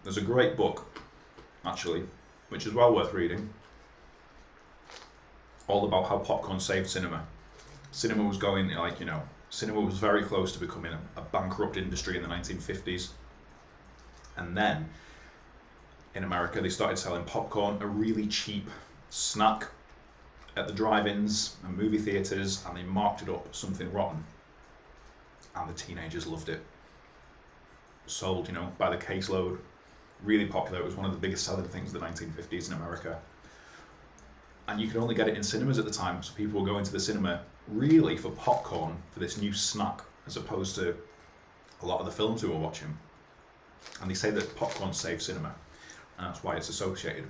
There's a great book, actually, which is well worth reading, all about how popcorn saved cinema. Cinema was going, like, cinema was very close to becoming a bankrupt industry in the 1950s. And then, in America, they started selling popcorn, a really cheap snack, at the drive-ins and movie theatres, and they marked it up something rotten. And the teenagers loved it. Sold, by the caseload. Really popular. It was one of the biggest selling things of the 1950s in America. And you could only get it in cinemas at the time, so people were going to the cinema really for popcorn, for this new snack, as opposed to a lot of the films we were watching. And they say that popcorn saved cinema, and that's why it's associated.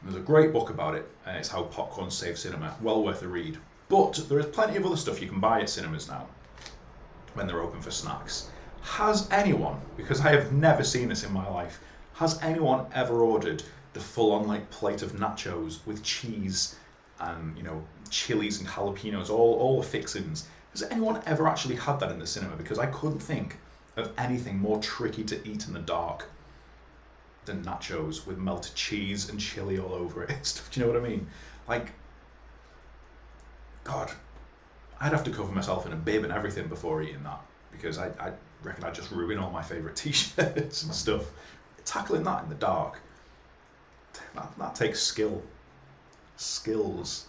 There's a great book about it. It's How Popcorn Saved Cinema. Well worth a read. But there is plenty of other stuff you can buy at cinemas now, when they're open for snacks. Has anyone, because I have never seen this in my life, has anyone ever ordered the full-on plate of nachos with cheese and chilies and jalapenos, all the fixings? Has anyone ever actually had that in the cinema? Because I couldn't think of anything more tricky to eat in the dark than nachos with melted cheese and chili all over it. Do you know what I mean? God, I'd have to cover myself in a bib and everything before eating that, because I reckon I'd just ruin all my favourite t-shirts and stuff. Tackling that in the dark, that takes skill. Skills.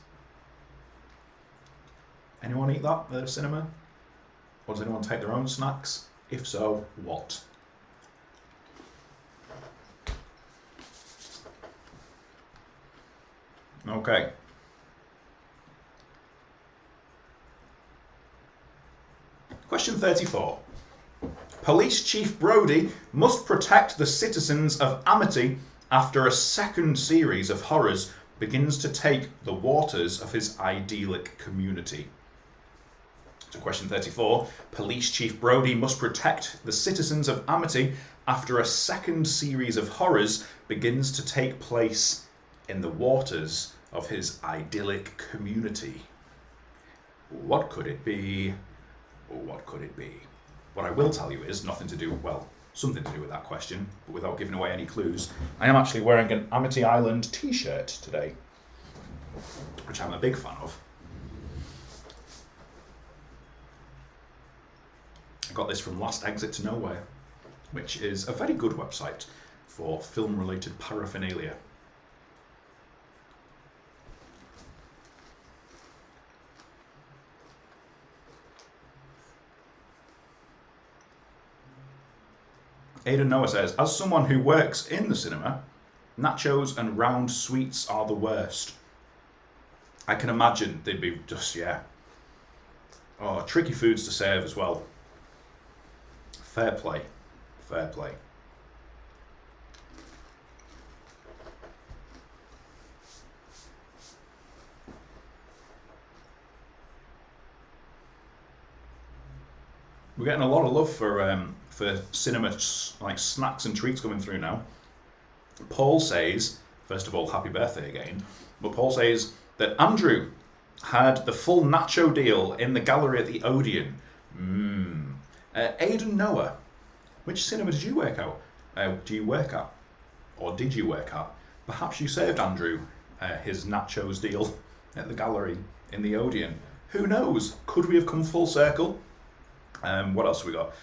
Anyone eat that at a cinema? Or does anyone take their own snacks? If so, what? Okay. Question 34. Police Chief Brody must protect the citizens of Amity after a second series of horrors begins to take the waters of his idyllic community. So question 34. Police Chief Brody must protect the citizens of Amity after a second series of horrors begins to take place in the waters of his idyllic community. What could it be? What could it be? What I will tell you is something to do with that question, but without giving away any clues. I am actually wearing an Amity Island t-shirt today, which I'm a big fan of. I got this from Last Exit to Nowhere, which is a very good website for film-related paraphernalia. Aidan Noah says, as someone who works in the cinema, nachos and round sweets are the worst. I can imagine they'd be just, tricky foods to serve as well. Fair play. Fair play. We're getting a lot of love for cinema snacks and treats coming through now. Paul says, first of all, happy birthday again, but Paul says that Andrew had the full nacho deal in the gallery at the Odeon. Aidan Noah, which cinema did you work at? Do you work at? Or did you work at? Perhaps you served Andrew his nachos deal at the gallery in the Odeon. Who knows? Could we have come full circle? What else have we got?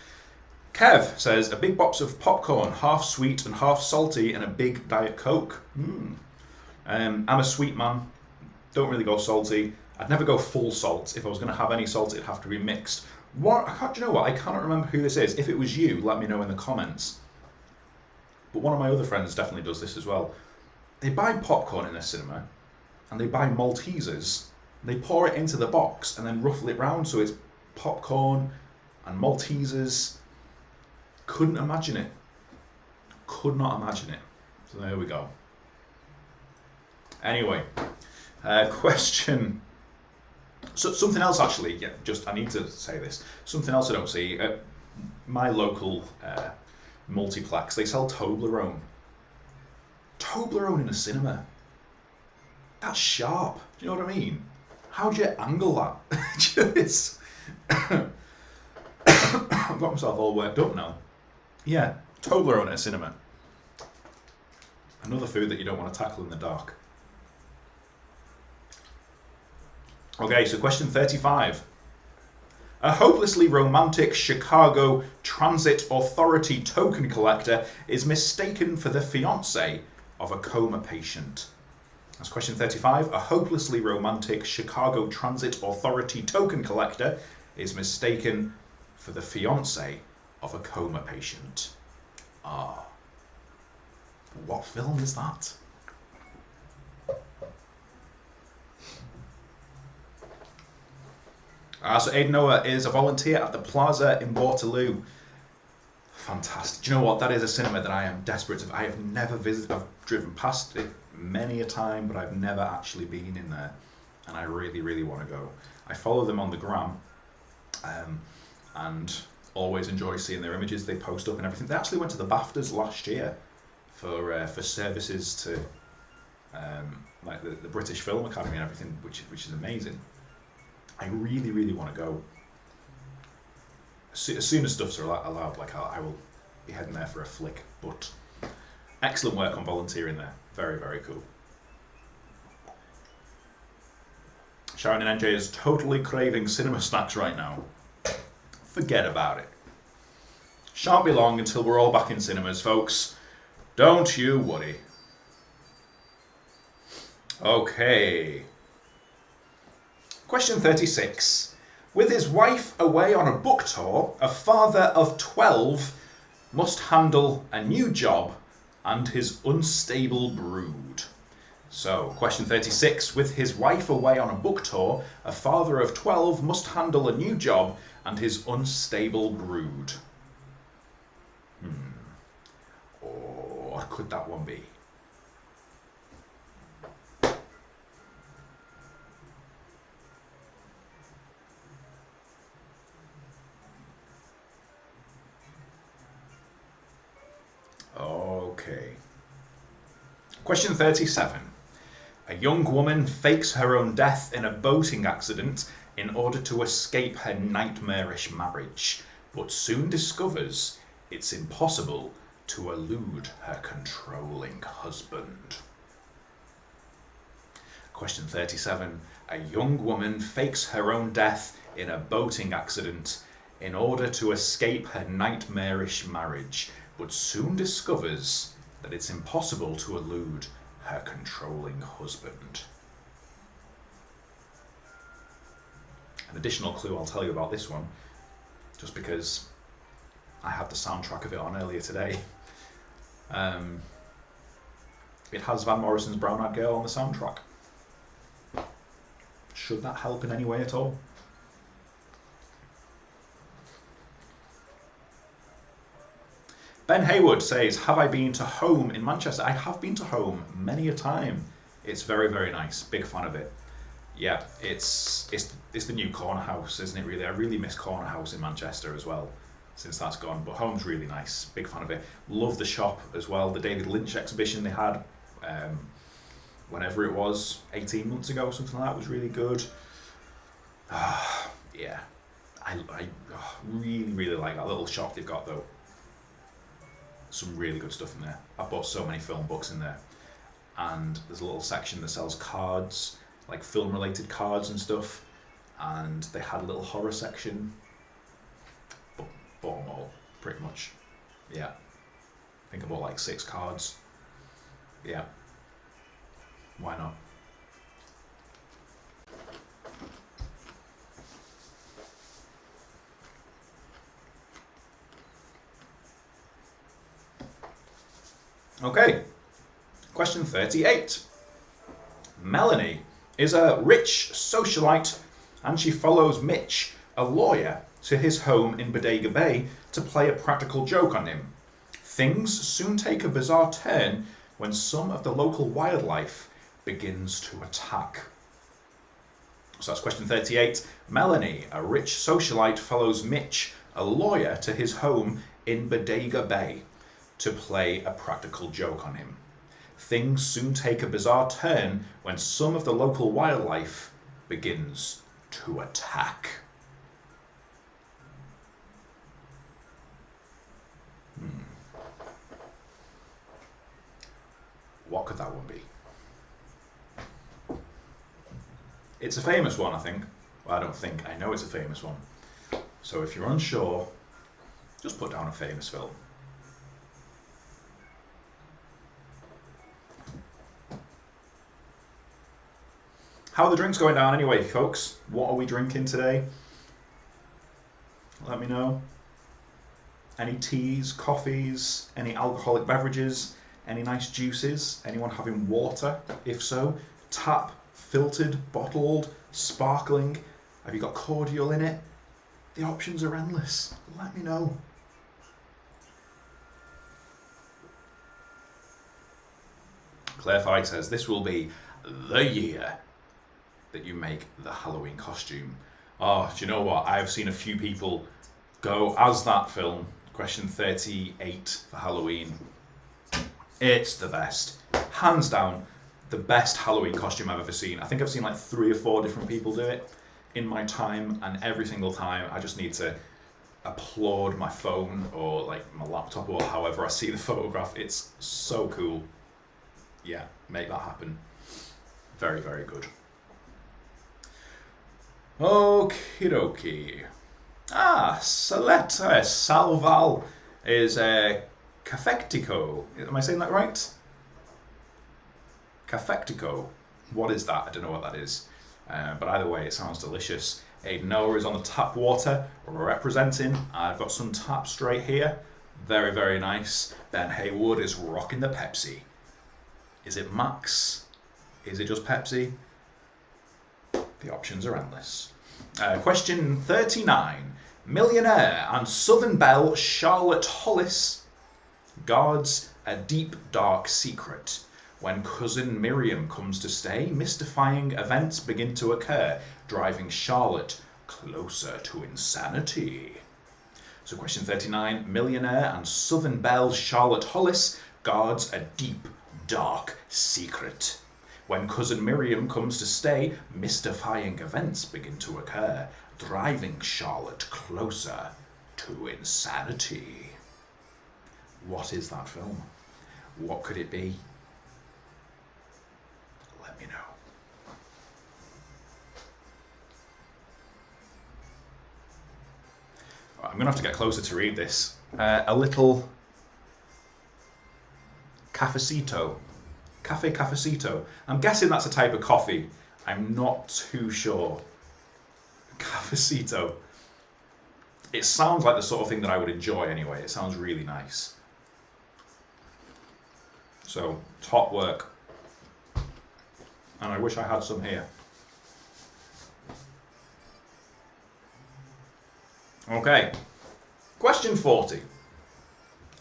Kev says, a big box of popcorn, half sweet and half salty, and a big Diet Coke. I'm a sweet man, don't really go salty. I'd never go full salt. If I was going to have any salt, it'd have to be mixed. Do you know what? I cannot remember who this is. If it was you, let me know in the comments. But one of my other friends definitely does this as well. They buy popcorn in a cinema, and they buy Maltesers. They pour it into the box and then ruffle it round so it's popcorn and Maltesers. Couldn't imagine it. Could not imagine it. So there we go. Anyway, question. So something else actually, I need to say this. Something else I don't see. At my local multiplex, they sell Toblerone. Toblerone in a cinema. That's sharp. Do you know what I mean? How do you angle that? Just... I've got myself all worked up now. Yeah, Toblerone at a cinema. Another food that you don't want to tackle in the dark. Okay, so question 35. A hopelessly romantic Chicago Transit Authority token collector is mistaken for the fiancé of a coma patient. That's question 35. A hopelessly romantic Chicago Transit Authority token collector is mistaken for the fiancé of a coma patient. Ah. What film is that? So Aidan Noah is a volunteer at the Plaza in Waterloo. Fantastic. Do you know what? That is a cinema that I am desperate to. I have never visited. I've driven past it many a time, but I've never actually been in there. And I really, really want to go. I follow them on the gram, and always enjoy seeing their images they post up and everything. They actually went to the BAFTAs last year for services to like the British Film Academy and everything, which is amazing. I really, really want to go. As soon as stuff's allowed, like I will be heading there for a flick. But excellent work on volunteering there. Very, very cool. Sharon and NJ is totally craving cinema snacks right now. Forget about it. Shan't be long until we're all back in cinemas, folks. Don't you worry. Okay. Question 36. With his wife away on a book tour, a father of 12 must handle a new job and his unstable brood. So, question 36. With his wife away on a book tour, a father of 12 must handle a new job and his unstable brood. What could that one be? Okay. Question 37. A young woman fakes her own death in a boating accident in order to escape her nightmarish marriage, but soon discovers it's impossible to elude her controlling husband. Question 37. A young woman fakes her own death in a boating accident in order to escape her nightmarish marriage, but soon discovers that it's impossible to elude her controlling husband. An additional clue I'll tell you about this one, just because I had the soundtrack of it on earlier today. It has Van Morrison's Brown Eyed Girl on the soundtrack. Should that help in any way at all? Ben Haywood says, have I been to Home in Manchester? I have been to Home many a time. It's very, very nice. Big fan of it. Yeah, it's the new Corner House, isn't it, really? I really miss Corner House in Manchester as well, since that's gone. But Home's really nice. Big fan of it. Love the shop as well. The David Lynch exhibition they had, whenever it was, 18 months ago, something like that, was really good. Yeah. I really, really like that little shop they've got, though. Some really good stuff in there. I bought so many film books in there. And there's a little section that sells cards, like film related cards and stuff. And they had a little horror section. Bought them all, pretty much. Yeah. I think I bought like 6 cards. Yeah. Why not? Okay, question 38. Melanie is a rich socialite and she follows Mitch, a lawyer, to his home in Bodega Bay to play a practical joke on him. Things soon take a bizarre turn when some of the local wildlife begins to attack. So that's question 38. Melanie, a rich socialite, follows Mitch, a lawyer, to his home in Bodega Bay to play a practical joke on him. Things soon take a bizarre turn when some of the local wildlife begins to attack. What could that one be? It's a famous one, I think. Well, I don't think, I know it's a famous one. So if you're unsure, just put down a famous film. How are the drinks going down anyway, folks? What are we drinking today? Let me know. Any teas, coffees, any alcoholic beverages, any nice juices? Anyone having water? If so, tap, filtered, bottled, sparkling. Have you got cordial in it? The options are endless. Let me know. Claire Fike says, this will be the year that you make the Halloween costume. Oh, do you know what? I've seen a few people go as that film. Question 38 for Halloween. It's the best. Hands down, the best Halloween costume I've ever seen. I think I've seen like 3 or 4 different people do it in my time, and every single time I just need to applaud my phone or like my laptop or however I see the photograph. It's so cool. Yeah, make that happen. Very, very good. Okie dokie. Saletta Salval is Cafectico. Am I saying that right? Cafectico. What is that? I don't know what that is. But either way, it sounds delicious. Aiden Noah is on the tap water representing. I've got some tap straight here. Very, very nice. Ben Haywood is rocking the Pepsi. Is it Max? Is it just Pepsi? The options are endless. Question 39. Millionaire and Southern belle Charlotte Hollis guards a deep, dark secret. When cousin Miriam comes to stay, mystifying events begin to occur, driving Charlotte closer to insanity. So question 39. Millionaire and Southern belle Charlotte Hollis guards a deep, dark secret. When cousin Miriam comes to stay, mystifying events begin to occur, driving Charlotte closer to insanity. What is that film? What could it be? Let me know. I'm going to have to get closer to read this. A little cafecito. Cafe cafecito. I'm guessing that's a type of coffee. I'm not too sure. Cafecito. It sounds like the sort of thing that I would enjoy anyway. It sounds really nice. So, top work. And I wish I had some here. Okay. Question 40.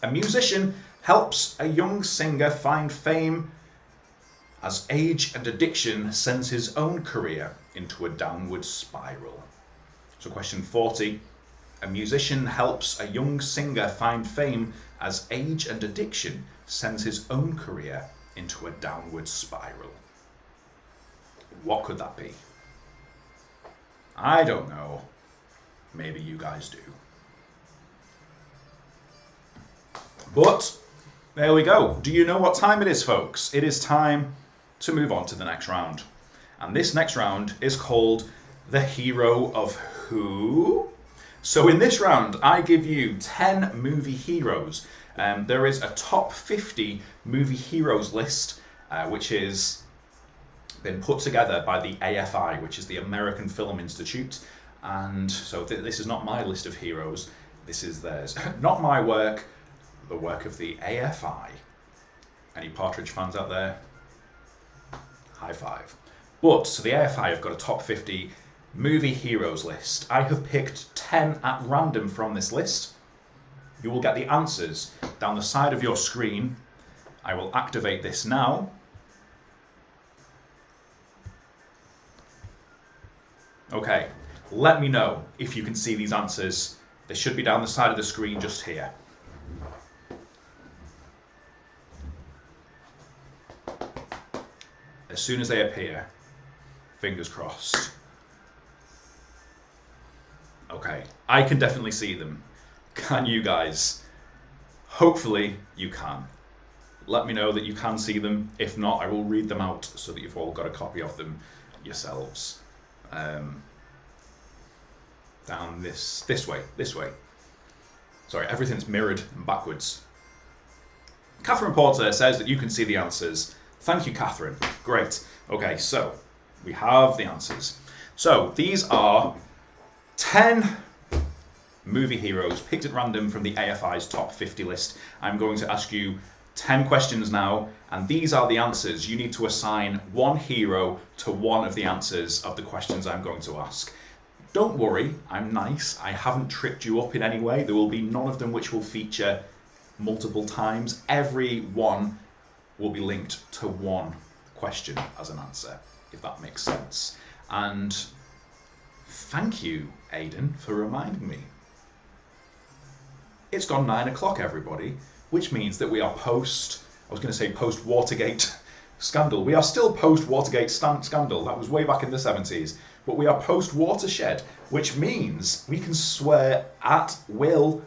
A musician helps a young singer find fame as age and addiction sends his own career into a downward spiral. So question 40. A musician helps a young singer find fame as age and addiction sends his own career into a downward spiral. What could that be? I don't know. Maybe you guys do. But there we go. Do you know what time it is, folks? It is time to move on to the next round. And this next round is called The Hero of Who? So in this round, I give you 10 movie heroes. There is a top 50 movie heroes list, which has been put together by the AFI, which is the American Film Institute. And so this is not my list of heroes. This is theirs. Not my work, the work of the AFI. Any Partridge fans out there? High five. But, so the AFI have got a top 50 movie heroes list. I have picked 10 at random from this list. You will get the answers down the side of your screen. I will activate this now. Okay, let me know if you can see these answers. They should be down the side of the screen just here. As soon as they appear, fingers crossed. Okay, I can definitely see them. Can you guys? Hopefully you can. Let me know that you can see them. If not, I will read them out so that you've all got a copy of them yourselves. Down this way. Sorry, everything's mirrored and backwards. Catherine Porter says that you can see the answers. Thank you, Catherine. Great. Okay, so we have the answers. So these are 10 movie heroes picked at random from the AFI's top 50 list. I'm going to ask you 10 questions now, and these are the answers. You need to assign one hero to one of the answers of the questions I'm going to ask. Don't worry, I'm nice. I haven't tricked you up in any way. There will be none of them which will feature multiple times. Every one will be linked to one question as an answer, if that makes sense. And thank you, Aidan, for reminding me. It's gone 9 o'clock, everybody, which means that we are post Watergate scandal. We are still post Watergate scandal. That was way back in the 70s. But we are post Watershed, which means we can swear at will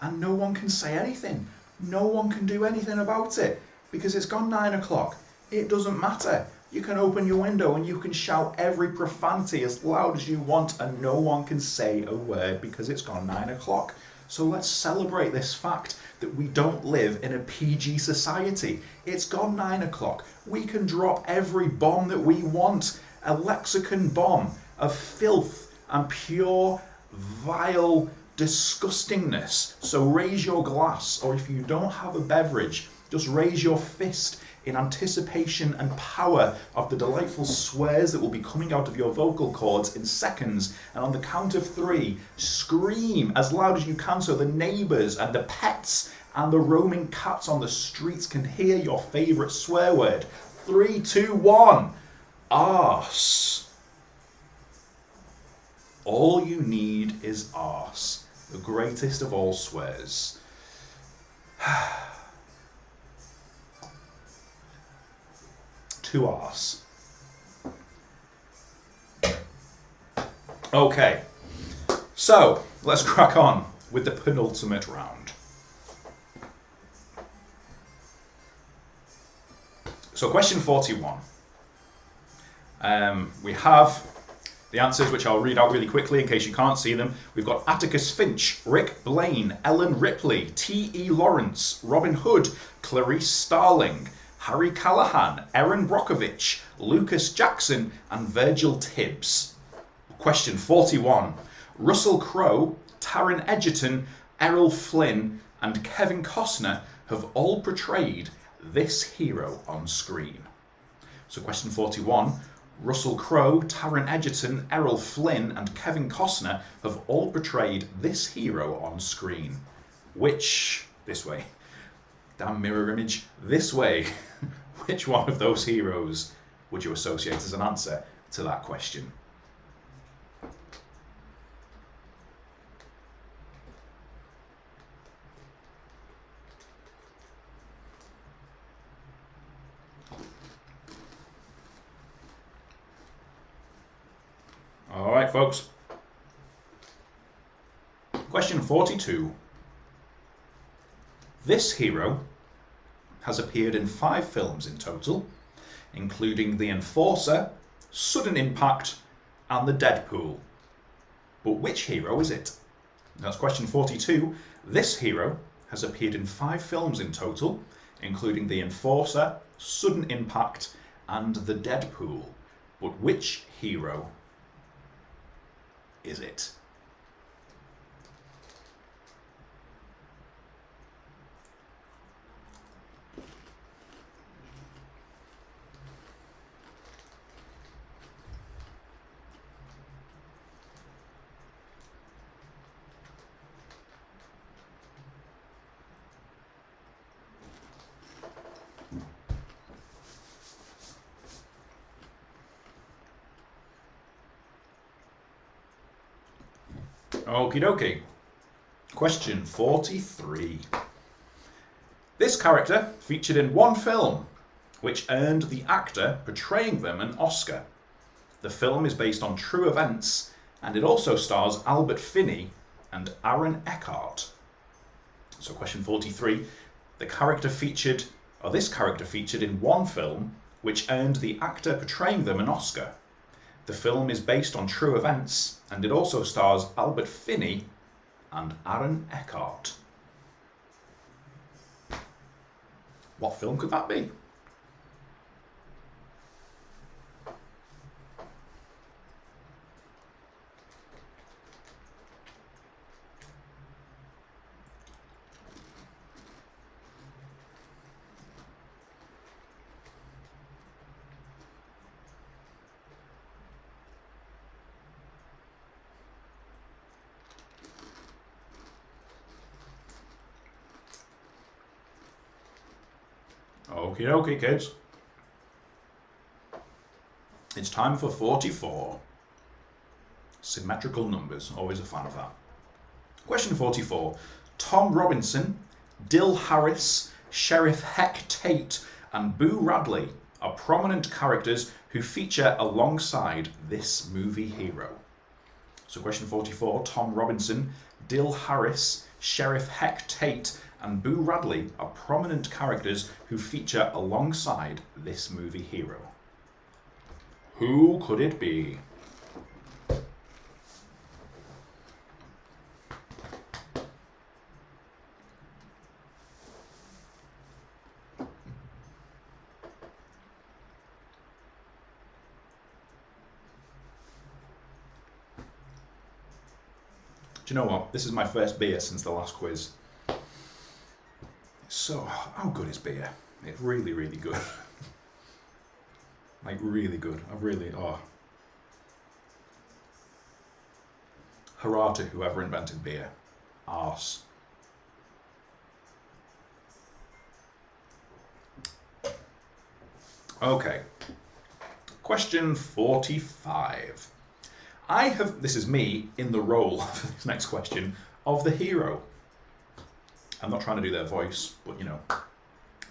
and no one can say anything. No one can do anything about it because it's gone 9 o'clock. It doesn't matter. You can open your window and you can shout every profanity as loud as you want and no one can say a word because it's gone 9 o'clock. So let's celebrate this fact that we don't live in a PG society. It's gone 9 o'clock. We can drop every bomb that we want. A lexicon bomb of filth and pure, vile disgustingness. So raise your glass, or if you don't have a beverage, just raise your fist in anticipation and power of the delightful swears that will be coming out of your vocal cords in seconds. And on the count of 3, scream as loud as you can so the neighbours and the pets and the roaming cats on the streets can hear your favourite swear word. 3, 2, 1. Arse. All you need is arse. The greatest of all swears. To arse. Okay, so let's crack on with the penultimate round. So question 41. We have the answers, which I'll read out really quickly in case you can't see them. We've got Atticus Finch, Rick Blaine, Ellen Ripley, T.E. Lawrence, Robin Hood, Clarice Starling, Harry Callahan, Erin Brockovich, Lucas Jackson, and Virgil Tibbs. Question 41. Russell Crowe, Taron Egerton, Errol Flynn, and Kevin Costner have all portrayed this hero on screen. So question 41. Russell Crowe, Taron Egerton, Errol Flynn, and Kevin Costner have all portrayed this hero on screen. Which, this way, damn mirror image, this way, which one of those heroes would you associate as an answer to that question? All right, folks. Question 42. This hero has appeared in 5 films in total, including The Enforcer, Sudden Impact, and The Deadpool. But which hero is it? That's question 42. This hero has appeared in 5 films in total, including The Enforcer, Sudden Impact, and The Deadpool. But which hero is it? Okie dokie. Question 43. This character featured in 1 film, which earned the actor portraying them an Oscar. The film is based on true events, and it also stars Albert Finney and Aaron Eckhart. So question 43. This character featured in 1 film, which earned the actor portraying them an Oscar. The film is based on true events, and it also stars Albert Finney and Aaron Eckhart. What film could that be? Okie dokie, kids. It's time for 44. Symmetrical numbers. Always a fan of that. Question 44. Tom Robinson, Dill Harris, Sheriff Heck Tate, and Boo Radley are prominent characters who feature alongside this movie hero. So question 44. Tom Robinson, Dill Harris, Sheriff Heck Tate, and Boo Radley are prominent characters who feature alongside this movie hero. Who could it be? Do you know what? This is my first beer since the last quiz. So, how good is beer? It's really, really good. Like, really good. Hurrah to whoever invented beer. Arse. Okay. Question 45. This is me in the role for this next question, of the hero. I'm not trying to do their voice, but you know,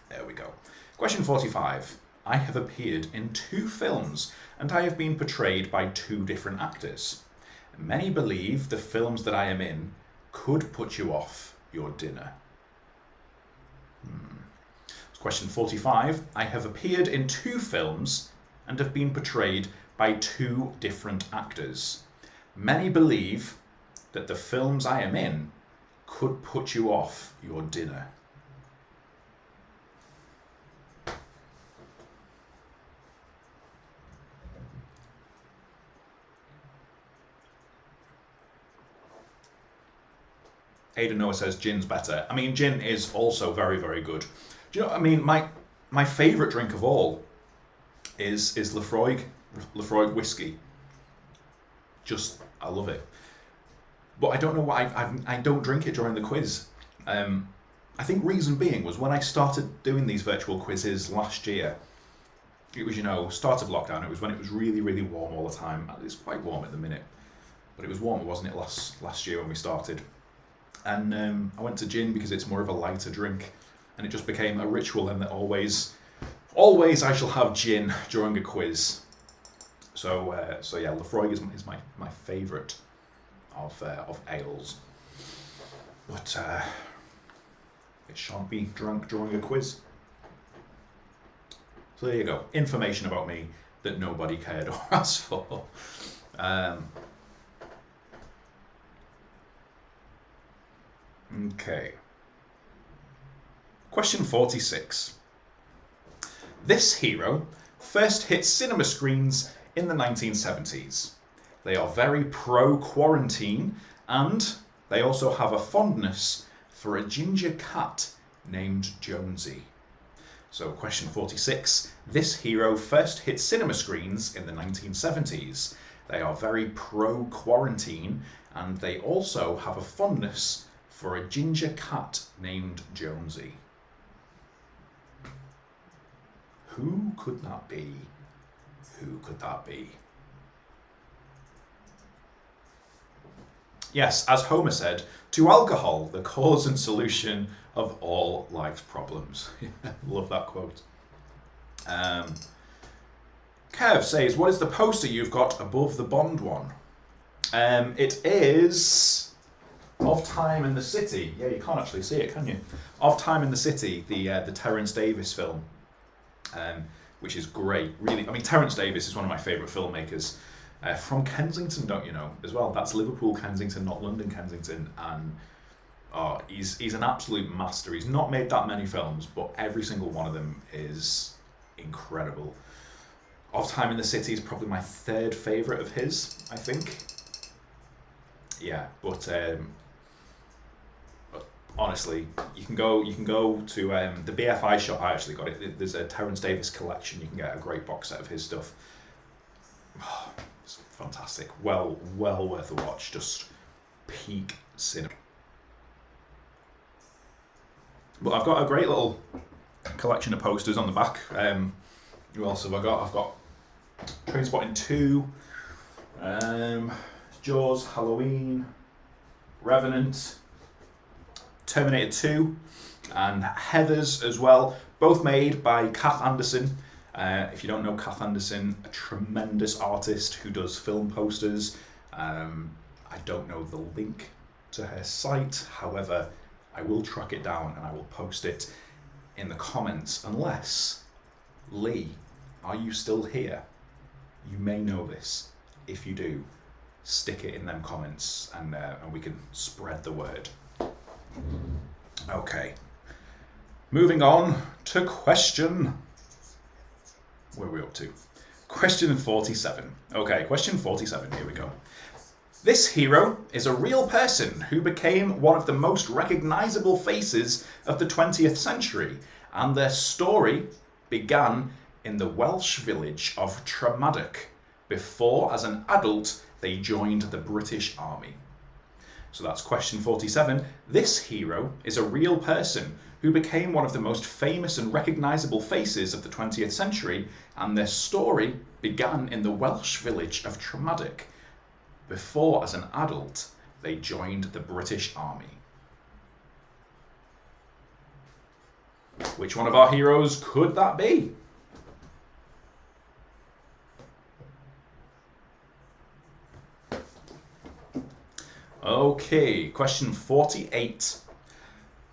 there we go. Question 45. I have appeared in 2 films, and I have been portrayed by 2 different actors. Many believe the films that I am in could put you off your dinner. Question 45. I have appeared in 2 films, and have been portrayed by 2 different actors. Many believe that the films I am in could put you off your dinner. Ada Noah says gin's better. I mean, gin is also very, very good. Do you know what I mean? My favourite drink of all is Lefroy whiskey. I love it. But I don't know why I don't drink it during the quiz. I think reason being was when I started doing these virtual quizzes last year, it was, start of lockdown. It was when it was really, really warm all the time. It's quite warm at the minute, but it was warmer, wasn't it, last year when we started? And I went to gin because it's more of a lighter drink, and it just became a ritual, and that always I shall have gin during a quiz. So yeah, Lefroy is my favourite of ales, but it shan't be drunk during a quiz. So there you go, information about me that nobody cared or asked for. Okay. Question 46. This hero first hit cinema screens in the 1970s. They are very pro-quarantine, and they also have a fondness for a ginger cat named Jonesy. So question 46. This hero first hit cinema screens in the 1970s. They are very pro-quarantine, and they also have a fondness for a ginger cat named Jonesy. Who could that be? Who could that be? Yes, as Homer said, to alcohol, the cause and solution of all life's problems. Love that quote. Kev says, what is the poster you've got above the Bond one? It is Of Time in the City. Yeah, you can't actually see it, can you? Of Time in the City, the Terence Davis film, which is great. Really, I mean, Terence Davis is one of my favourite filmmakers. From Kensington, don't you know, as well. That's Liverpool Kensington, not London Kensington. And he's an absolute master. He's not made that many films, but every single one of them is incredible. Of Time in the City is probably my third favourite of his, I think. Yeah, but honestly, you can go to the BFI shop. I actually got it. There's a Terence Davis collection. You can get a great box set of his stuff. Oh, it's fantastic. Well worth a watch. Just peak cinema. But I've got a great little collection of posters on the back. Who else have I got? I've got Trainspotting 2, Jaws, Halloween, Revenant, Terminator 2, and Heathers as well. Both made by Kath Anderson. If you don't know Kath Anderson, a tremendous artist who does film posters. I don't know the link to her site, however, I will track it down and I will post it in the comments, unless, Lee, are you still here? You may know this. If you do, stick it in them comments and we can spread the word. Okay. Moving on to question... Where are we up to? Question 47. Okay, question 47, here we go. This hero is a real person who became one of the most recognisable faces of the 20th century, and their story began in the Welsh village of Tremaddock before, as an adult, they joined the British Army. So that's question 47. This hero is a real person who became one of the most famous and recognisable faces of the 20th century, and their story began in the Welsh village of Tremaddock before, as an adult, they joined the British Army. Which one of our heroes could that be? Okay, question 48.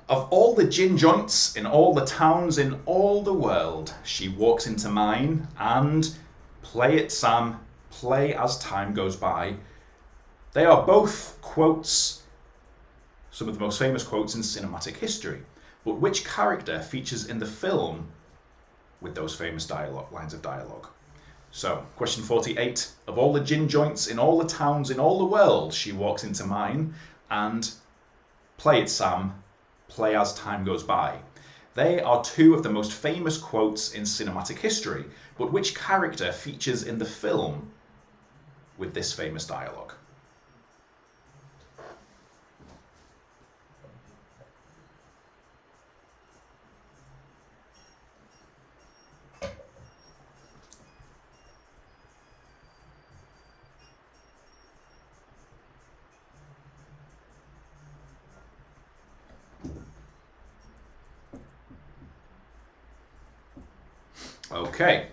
Of all the gin joints in all the towns in all the world, she walks into mine and play it, Sam, play as time goes by. They are both quotes, some of the most famous quotes in cinematic history. But which character features in the film with those famous lines of dialogue? So, question 48. Of all the gin joints in all the towns in all the world, she walks into mine and play it, Sam, play as time goes by. They are two of the most famous quotes in cinematic history, but which character features in the film with this famous dialogue? Okay.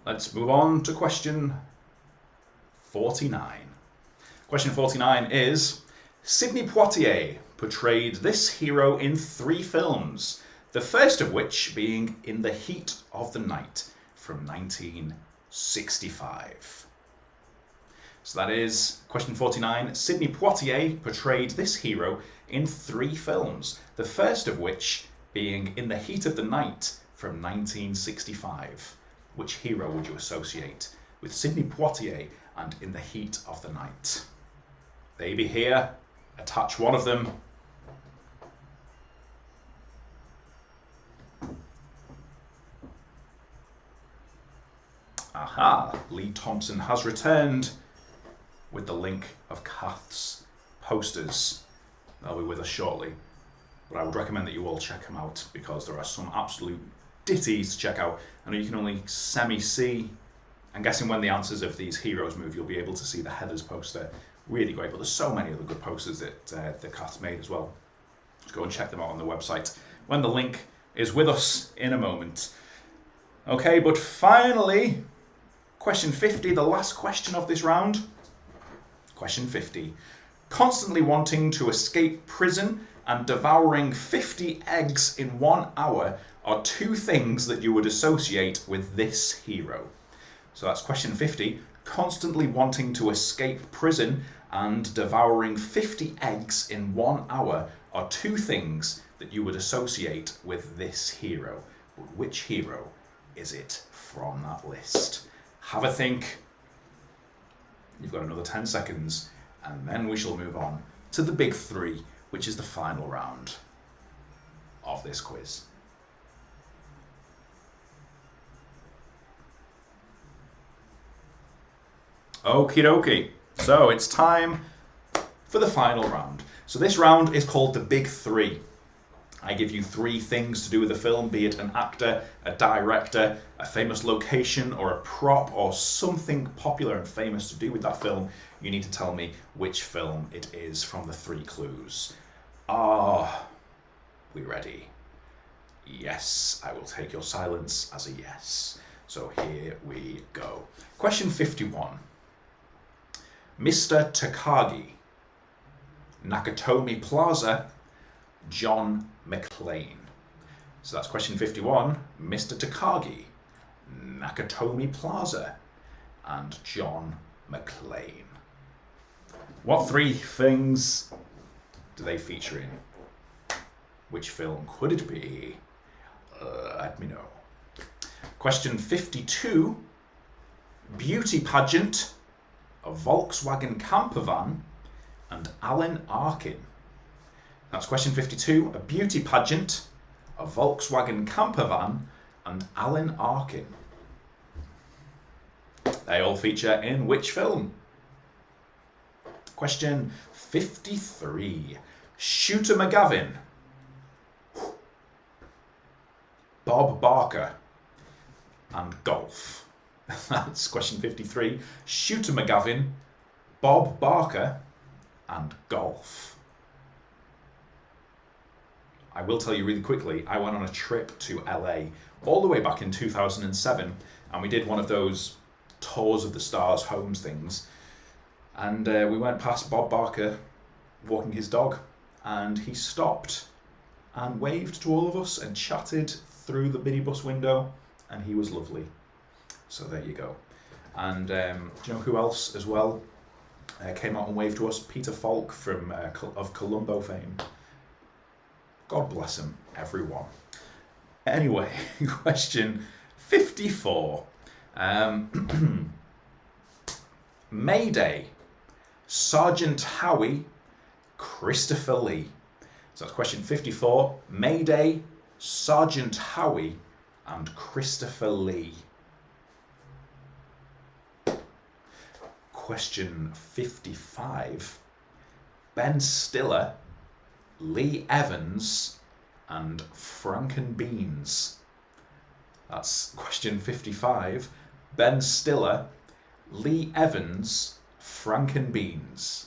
Let's move on to question 49. Question 49 is, Sidney Poitier portrayed this hero in 3 films, the first of which being In the Heat of the Night from 1965. So that is question 49. Sidney Poitier portrayed this hero in 3 films, the first of which being In the Heat of the Night from 1965. Which hero would you associate with Sidney Poitier and In the Heat of the Night? They be here. Attach one of them. Aha! Lee Thompson has returned with the link of Kath's posters. They'll be with us shortly. But I would recommend that you all check them out because there are some absolute ditties to check out. I know you can only semi-see. I'm guessing when the answers of these heroes move, you'll be able to see the Heathers poster. Really great, but there's so many other good posters that the Kath made as well. Just go and check them out on the website when the link is with us in a moment. Okay, but finally, question 50, the last question of this round. Question 50. Constantly wanting to escape prison and devouring 50 eggs in 1 hour are 2 things that you would associate with this hero. So that's question 50. Constantly wanting to escape prison and devouring 50 eggs in 1 hour are two things that you would associate with this hero. But which hero is it from that list? Have a think. You've got another 10 seconds, and then we shall move on to the big three, which is the final round of this quiz. Okie dokie. So it's time for the final round. So this round is called the big three. I give you 3 things to do with the film, be it an actor, a director, a famous location, or a prop, or something popular and famous to do with that film. You need to tell me which film it is from the 3 clues. Are we ready? Yes, I will take your silence as a yes. So here we go. Question 51. Mr. Takagi, Nakatomi Plaza, John McClane. So that's question 51. Mr. Takagi, Nakatomi Plaza, and John McClane. What 3 things do they feature in? Which film could it be? Let me know. Question 52. Beauty pageant, a Volkswagen camper van, and Alan Arkin. That's question 52. A beauty pageant, a Volkswagen camper van, and Alan Arkin. They all feature in which film? Question 53. Shooter McGavin, Bob Barker, and golf. That's question 53. Shooter McGavin, Bob Barker, and golf. I will tell you really quickly, I went on a trip to LA all the way back in 2007, and we did one of those tours of the stars homes things, and we went past Bob Barker walking his dog, and he stopped and waved to all of us and chatted through the minibus window, and he was lovely. So there you go. And do you know who else as well came out and waved to us? Peter Falk from of Columbo fame. God bless him, everyone. Anyway, question 54. Mayday, Sergeant Howie, Christopher Lee. So that's question 54. Mayday, Sergeant Howie, and Christopher Lee. Question 55. Ben Stiller, Lee Evans, and Frankenbeans. That's question 55. Ben Stiller, Lee Evans, Frankenbeans.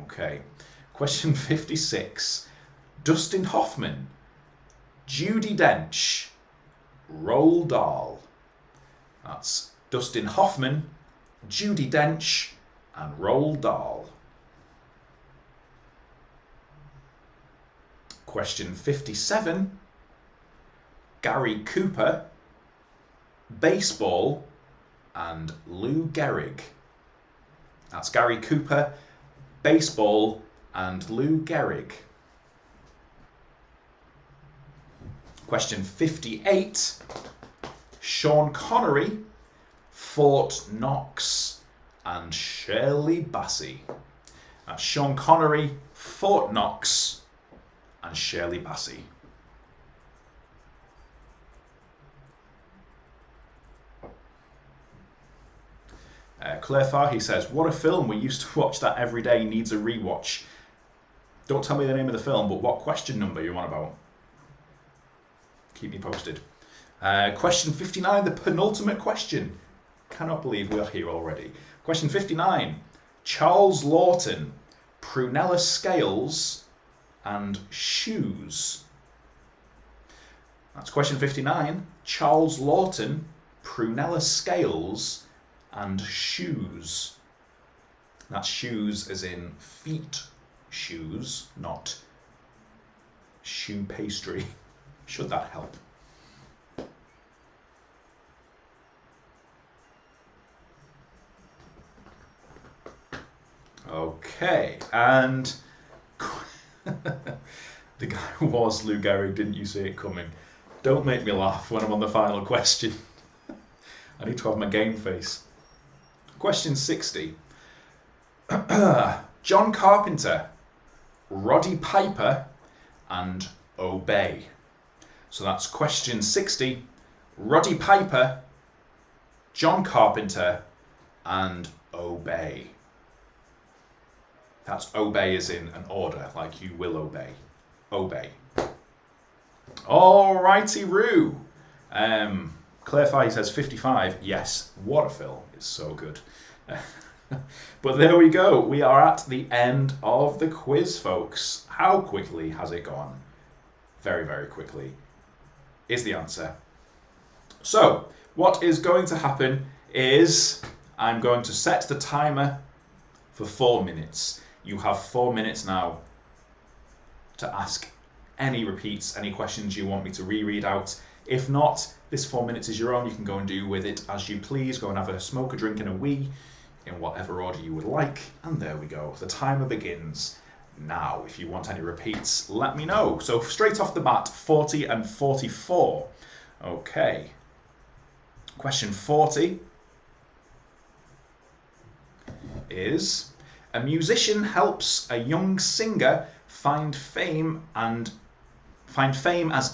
Okay. Question 56. Dustin Hoffman, Judi Dench, Roald Dahl. That's Dustin Hoffman, Judi Dench, and Roald Dahl. Question 57. Gary Cooper, baseball, and Lou Gehrig. That's Gary Cooper, baseball, and Lou Gehrig. Question 58. Sean Connery, Fort Knox, and Shirley Bassey. That's Sean Connery, Fort Knox, and Shirley Bassey. Claire Farhi says, what a film. We used to watch that every day. Needs a rewatch. Don't tell me the name of the film, but what question number you want about? Keep me posted. Question 59, the penultimate question. Cannot believe we are here already. Question 59. Charles Lawton, prunella scales, and shoes. That's question 59. Charles Lawton, prunella scales, and shoes. That's shoes as in feet shoes, not shoe pastry. Should that help? Okay, and the guy was Lou Gehrig, didn't you see it coming? Don't make me laugh when I'm on the final question. I need to have my game face. Question 60. John Carpenter, Roddy Piper, and Obey. So that's question 60. Roddy Piper, John Carpenter, and Obey. That's obey as in an order, like you will obey. Obey. Alrighty-roo. Claire Fye says 55. Yes, what a film. It's so good. But there we go. We are at the end of the quiz, folks. How quickly has it gone? Very, very quickly is the answer. So, what is going to happen is I'm going to set the timer for 4 minutes. You have 4 minutes now to ask any repeats, any questions you want me to reread out. If not, this 4 minutes is your own. You can go and do with it as you please. Go and have a smoke, a drink, and a wee in whatever order you would like. And there we go. The timer begins now. If you want any repeats, let me know. So straight off the bat, 40 and 44. Okay. Question 40 is: a musician helps a young singer find fame as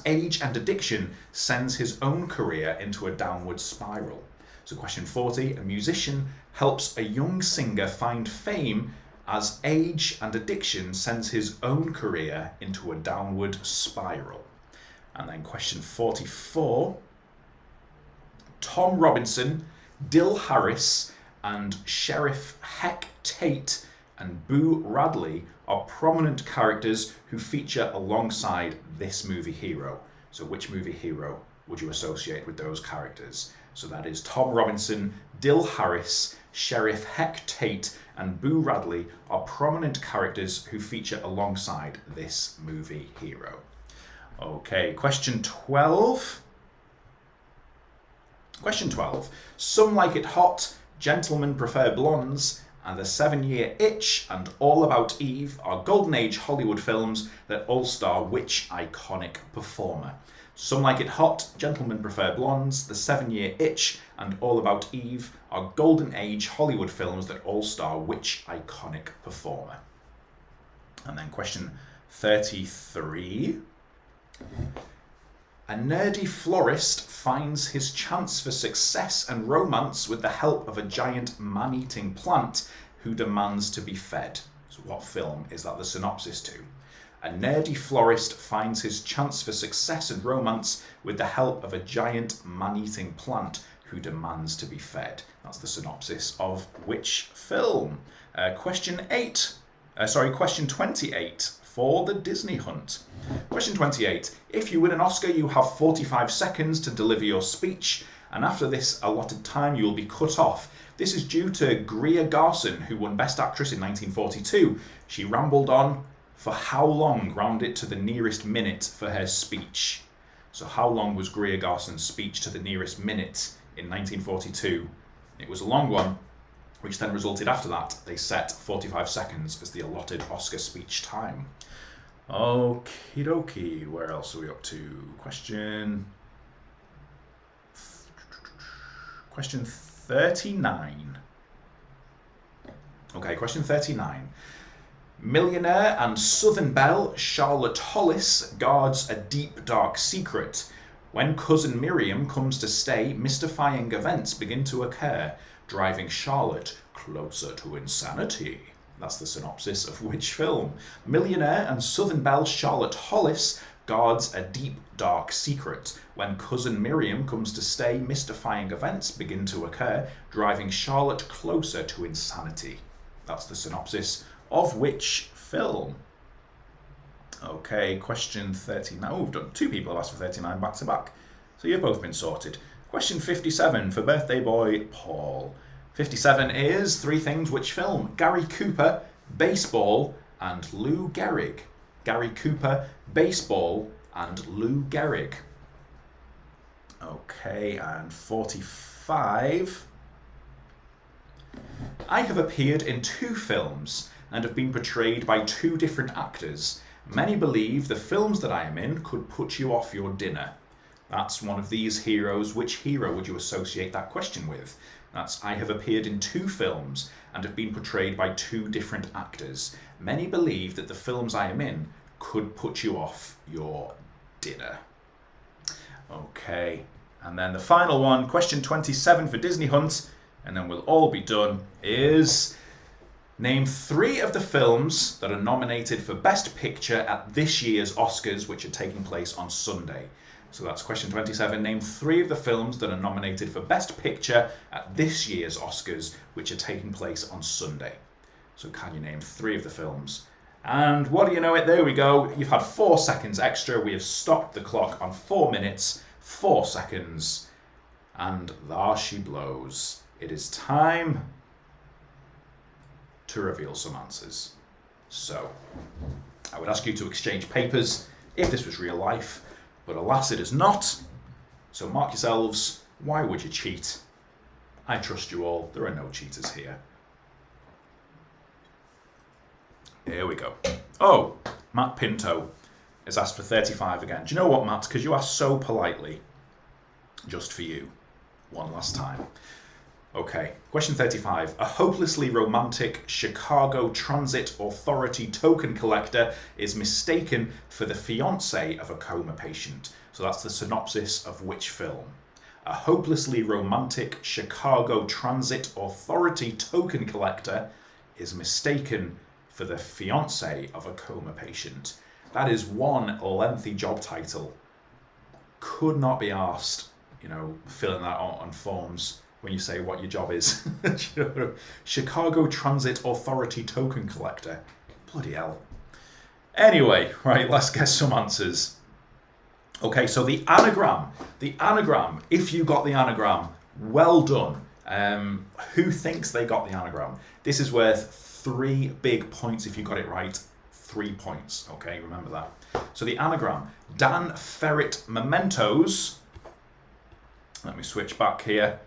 age and addiction sends his own career into a downward spiral. So question 40, a musician helps a young singer find fame as age and addiction sends his own career into a downward spiral. And then question 44, Tom Robinson, Dill Harris, and Sheriff Heck Tate and Boo Radley are prominent characters who feature alongside this movie hero. So which movie hero would you associate with those characters? So that is Tom Robinson, Dill Harris, Sheriff Heck Tate, and Boo Radley are prominent characters who feature alongside this movie hero. Okay, question 12. Question 12. Some Like It Hot, Gentlemen Prefer Blondes, and The 7-Year Itch and All About Eve are Golden Age Hollywood films that all star which iconic performer? Some Like It Hot, Gentlemen Prefer Blondes, The 7-Year Itch and All About Eve are Golden Age Hollywood films that all star which iconic performer? And then question 33. A nerdy florist finds his chance for success and romance with the help of a giant man-eating plant who demands to be fed. So what film is that the synopsis to? A nerdy florist finds his chance for success and romance with the help of a giant man-eating plant who demands to be fed. That's the synopsis of which film? Question 28 for the Disney Hunt. Question 28. If you win an Oscar, you have 45 seconds to deliver your speech, and after this allotted time, you will be cut off. This is due to Greer Garson, who won Best Actress in 1942. She rambled on for how long? Round it to the nearest minute for her speech. So how long was Greer Garson's speech to the nearest minute in 1942? It was a long one, which then resulted after that. They set 45 seconds as the allotted Oscar speech time. Okie dokie, where else are we up to? Question 39. Okay, question 39. Millionaire and Southern belle Charlotte Hollis guards a deep, dark secret. When cousin Miriam comes to stay, mystifying events begin to occur, driving Charlotte closer to insanity. That's the synopsis of which film? Millionaire and Southern belle Charlotte Hollis guards a deep, dark secret. When cousin Miriam comes to stay, mystifying events begin to occur, driving Charlotte closer to insanity. That's the synopsis of which film? Okay, question 39. Oh, we've done 2 people have asked for 39 back to back. So you've both been sorted. Question 57 for birthday boy Paul. 57 is 3 things which film? Gary Cooper, baseball, and Lou Gehrig. Gary Cooper, baseball, and Lou Gehrig. Okay, and 45. I have appeared in 2 films and have been portrayed by 2 different actors. Many believe the films that I am in could put you off your dinner. That's one of these heroes. Which hero would you associate that question with? That's I have appeared in 2 films and have been portrayed by 2 different actors. Many believe that the films I am in could put you off your dinner. Okay, and then the final one, question 27 for Disney Hunt, and then we'll all be done, is name 3 of the films that are nominated for Best Picture at this year's Oscars, which are taking place on Sunday. So that's question 27. Name 3 of the films that are nominated for Best Picture at this year's Oscars, which are taking place on Sunday. So can you name 3 of the films? And what do you know it? There we go. You've had 4 seconds extra. We have stopped the clock on 4 minutes, 4 seconds. And there she blows. It is time to reveal some answers. So, I would ask you to exchange papers if this was real life, but alas it is not. So mark yourselves. Why would you cheat? I trust you all. There are no cheaters here. Here we go. Oh, Matt Pinto has asked for 35 again. Do you know what, Matt? Because you asked so politely. Just for you. One last time. Okay, question 35. A hopelessly romantic Chicago Transit Authority token collector is mistaken for the fiancé of a coma patient. So that's the synopsis of which film? A hopelessly romantic Chicago Transit Authority token collector is mistaken for the fiancé of a coma patient. That is one lengthy job title. Could not be asked, filling that out on forms when you say what your job is. Chicago Transit Authority token collector. Bloody hell. Anyway, right, let's get some answers. Okay, so the anagram, if you got the anagram, well done. Who thinks they got the anagram? This is worth 3 big points if you got it right. 3 points, okay, remember that. So the anagram, Dan Ferret Mementos. Let me switch back here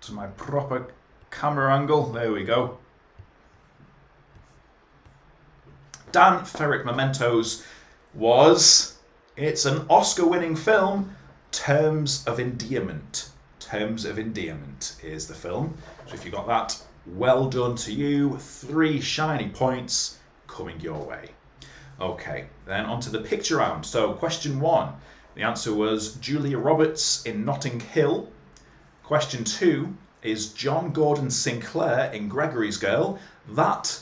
to my proper camera angle. There we go. Dan Ferret Mementos it's an Oscar-winning film, Terms of Endearment. Terms of Endearment is the film. So if you got that, well done to you. 3 shiny points coming your way. Okay, then on to the picture round. So question 1, the answer was Julia Roberts in Notting Hill. Question 2 is John Gordon Sinclair in Gregory's Girl. That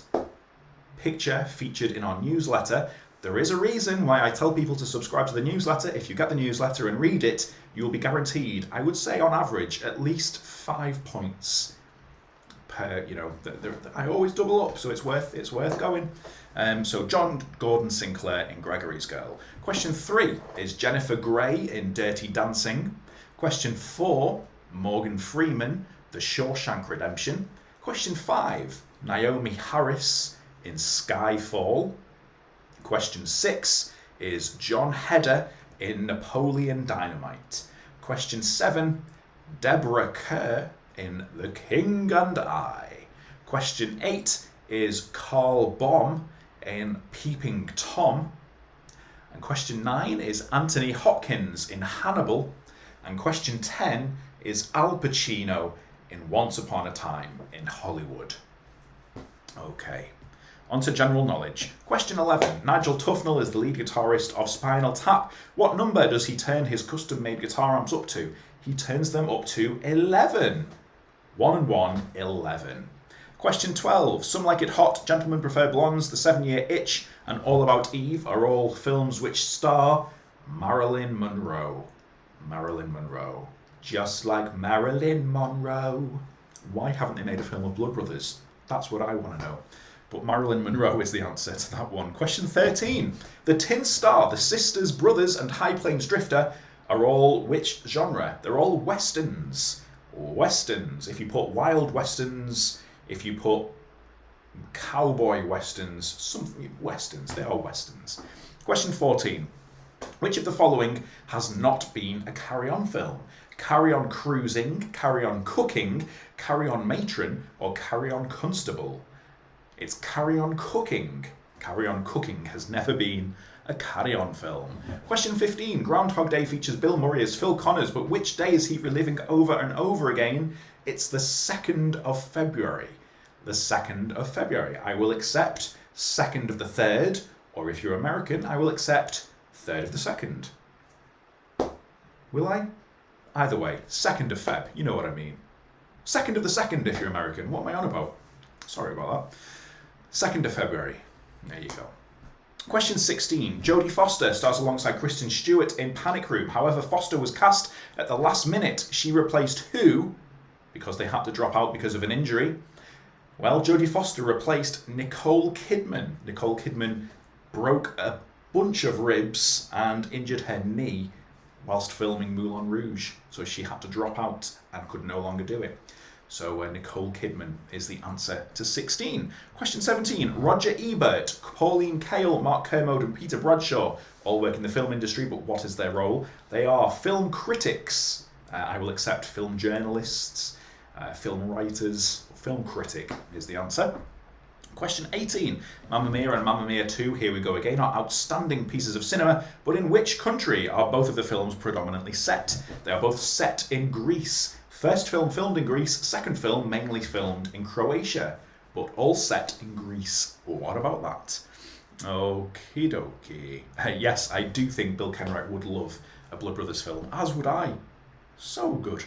picture featured in our newsletter. There is a reason why I tell people to subscribe to the newsletter. If you get the newsletter and read it, you'll be guaranteed, I would say on average, at least 5 points per, I always double up, so it's worth going. So John Gordon Sinclair in Gregory's Girl. Question 3 is Jennifer Grey in Dirty Dancing. Question 4, Morgan Freeman, The Shawshank Redemption. Question 5, Naomi Harris in Skyfall. Question 6 is John Heder in Napoleon Dynamite. Question 7, Deborah Kerr in The King and I. Question 8 is Carl Baum in Peeping Tom. And question 9 is Anthony Hopkins in Hannibal. And question 10 is Al Pacino in Once Upon a Time in Hollywood. Okay, on to general knowledge. Question 11. Nigel Tufnell is the lead guitarist of Spinal Tap. What number does he turn his custom-made guitar amps up to? He turns them up to 11. 1 and 1, 11. Question 12. Some Like It Hot, Gentlemen Prefer Blondes, The 7-Year Itch, and All About Eve are all films which star Marilyn Monroe. Marilyn Monroe. Just like Marilyn Monroe. Why haven't they made a film of Blood Brothers? That's what I want to know. But Marilyn Monroe is the answer to that one. Question 13. The Tin Star, The Sisters, Brothers, and High Plains Drifter are all which genre? They're all westerns. Westerns. If you put wild westerns, if you put cowboy westerns, something westerns, they are westerns. Question 14. Which of the following has not been a carry-on film? Carry On Cruising, Carry On Cooking, Carry On Matron, or Carry On Constable? It's Carry On Cooking. Carry On Cooking has never been a carry-on film. Question 15. Groundhog Day features Bill Murray as Phil Connors, but which day is he reliving over and over again? It's the 2nd of February. The 2nd of February. I will accept 2nd of the 3rd, or if you're American, I will accept 3rd of the 2nd. Will I? Either way, 2nd of Feb, you know what I mean. 2nd of the 2nd if you're American. What am I on about? Sorry about that. 2nd of February. There you go. Question 16. Jodie Foster stars alongside Kristen Stewart in Panic Room. However, Foster was cast at the last minute. She replaced who? Because they had to drop out because of an injury. Well, Jodie Foster replaced Nicole Kidman. Nicole Kidman broke a bunch of ribs and injured her knee whilst filming Moulin Rouge. So she had to drop out and could no longer do it. So Nicole Kidman is the answer to 16. Question 17. Roger Ebert, Pauline Kael, Mark Kermode and Peter Bradshaw all work in the film industry, but what is their role? They are film critics. I will accept film journalists, film writers. Film critic is the answer. Question 18. Mamma Mia and Mamma Mia 2, Here We Go Again, are outstanding pieces of cinema, but in which country are both of the films predominantly set? They are both set in Greece. First film filmed in Greece, second film mainly filmed in Croatia, but all set in Greece. What about that? Okie dokie. Yes, I do think Bill Kenwright would love a Blood Brothers film, as would I. So good.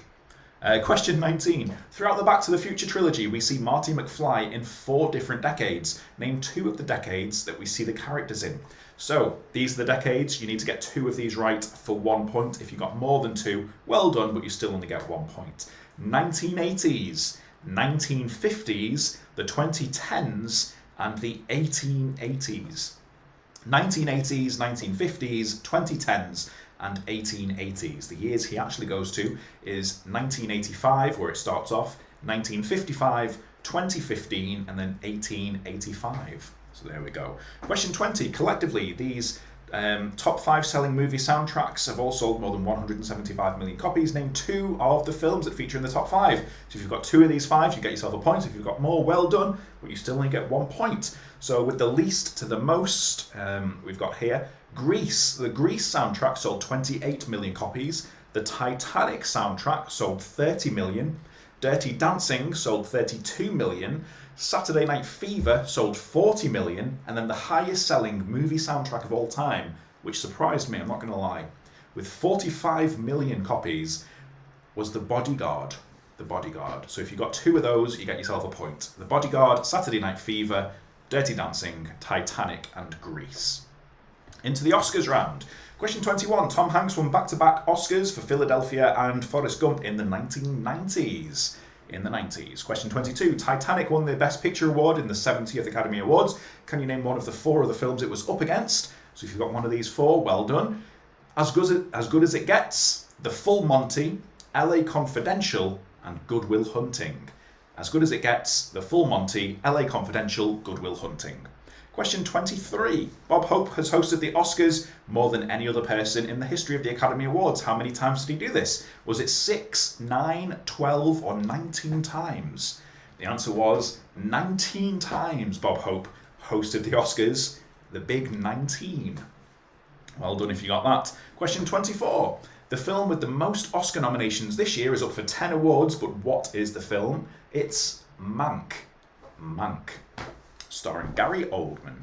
Question 19. Throughout the Back to the Future trilogy, we see Marty McFly in 4 different decades. Name 2 of the decades that we see the characters in. So, these are the decades. You need to get 2 of these right for 1 point. If you got more than 2, well done, but you still only get 1 point. 1980s, 1950s, the 2010s, and the 1880s. 1980s, 1950s, 2010s, and 1880s. The years he actually goes to is 1985, where it starts off, 1955, 2015, and then 1885. So there we go. Question 20. Collectively, these top 5 selling movie soundtracks have all sold more than 175 million copies. Name 2 of the films that feature in the top 5. So if you've got 2 of these 5, you get yourself a point. If you've got more, well done, but you still only get 1 point. So with the least to the most, we've got here Grease. The Grease soundtrack sold 28 million copies. The Titanic soundtrack sold 30 million. Dirty Dancing sold 32 million. Saturday Night Fever sold 40 million. And then the highest selling movie soundtrack of all time, which surprised me, I'm not going to lie, with 45 million copies, was The Bodyguard. The Bodyguard. So if you got 2 of those, you get yourself a point. The Bodyguard, Saturday Night Fever, Dirty Dancing, Titanic, and Grease. Into the Oscars round. Question 21. Tom Hanks won back-to-back Oscars for Philadelphia and Forrest Gump in the 1990s. Question 22. Titanic won the Best Picture Award in the 70th Academy Awards. Can you name one of the 4 of the films it was up against? So if you've got one of these 4, well done. As Good as It Gets, The Full Monty, LA Confidential, and Good Will Hunting. As Good as It Gets, The Full Monty, LA Confidential, Good Will Hunting. Question 23. Bob Hope has hosted the Oscars more than any other person in the history of the Academy Awards. How many times did he do this? Was it 6, 9, 12, or 19 times? The answer was 19 times Bob Hope hosted the Oscars. The big 19. Well done if you got that. Question 24. The film with the most Oscar nominations this year is up for 10 awards, but what is the film? It's Mank. Mank. Starring Gary Oldman.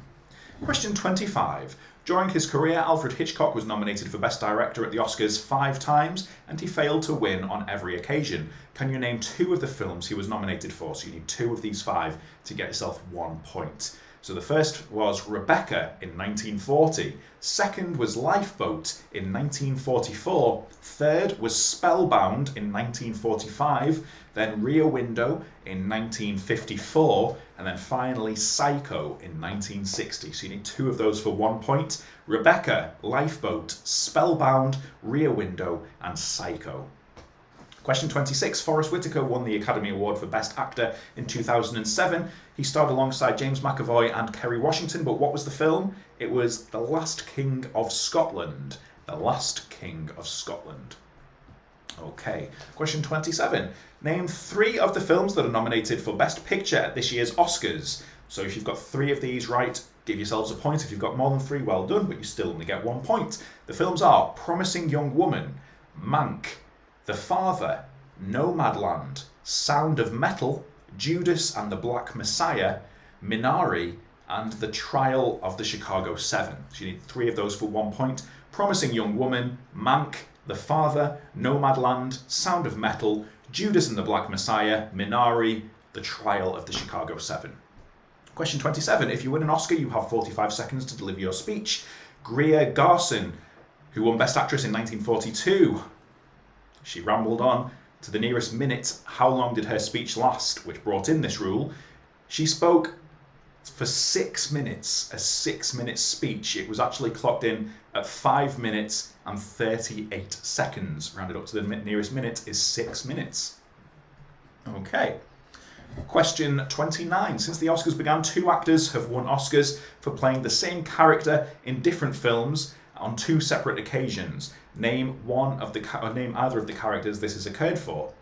Question 25. During his career, Alfred Hitchcock was nominated for Best Director at the Oscars 5 times, and he failed to win on every occasion. Can you name 2 of the films he was nominated for? So you need 2 of these 5 to get yourself 1 point. So the first was Rebecca in 1940. Second was Lifeboat in 1944. Third was Spellbound in 1945. Then Rear Window in 1954. And then finally Psycho in 1960. So you need 2 of those for 1 point. Rebecca, Lifeboat, Spellbound, Rear Window, and Psycho. Question 26. Forest Whitaker won the Academy Award for Best Actor in 2007. He starred alongside James McAvoy and Kerry Washington, but what was the film? It was The Last King of Scotland. The Last King of Scotland. Okay. Question 27. Name 3 of the films that are nominated for Best Picture at this year's Oscars. So if you've got 3 of these right, give yourselves a point. If you've got more than 3, well done, but you still only get 1 point. The films are Promising Young Woman, Mank, The Father, Nomadland, Sound of Metal, Judas and the Black Messiah, Minari, and The Trial of the Chicago 7. So you need 3 of those for 1 point. Promising Young Woman, Mank, The Father, Nomadland, Sound of Metal, Judas and the Black Messiah, Minari, The Trial of the Chicago 7. Question 27. If you win an Oscar, you have 45 seconds to deliver your speech. Greer Garson, who won Best Actress in 1942. She rambled on to the nearest minute. How long did her speech last? Which brought in this rule. She spoke for 6 minutes, a 6-minute speech. It was actually clocked in at 5 minutes and 38 seconds. Rounded up to the nearest minute is 6 minutes. Okay. Question 29. Since the Oscars began, 2 actors have won Oscars for playing the same character in different films on 2 separate occasions. Name either of the characters this has occurred for.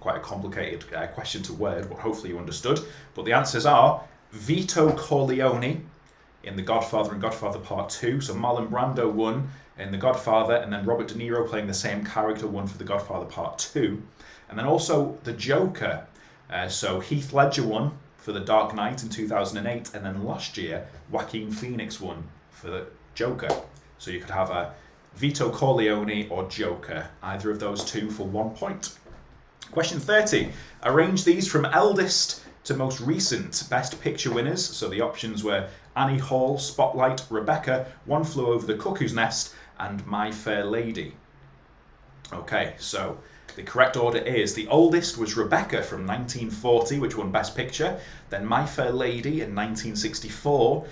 Quite a complicated question to word, but hopefully you understood. But the answers are Vito Corleone in The Godfather and Godfather Part 2. So Marlon Brando won in The Godfather, and then Robert De Niro playing the same character won for The Godfather Part 2. And then also the Joker. So Heath Ledger won for The Dark Knight in 2008, and then last year Joaquin Phoenix won for the Joker. So you could have a Vito Corleone or Joker, either of those 2 for 1 point. Question 30. Arrange these from eldest to most recent Best Picture winners. So the options were Annie Hall, Spotlight, Rebecca, One Flew Over the Cuckoo's Nest, and My Fair Lady. Okay, so the correct order is the oldest was Rebecca from 1940, which won Best Picture, then My Fair Lady in 1964,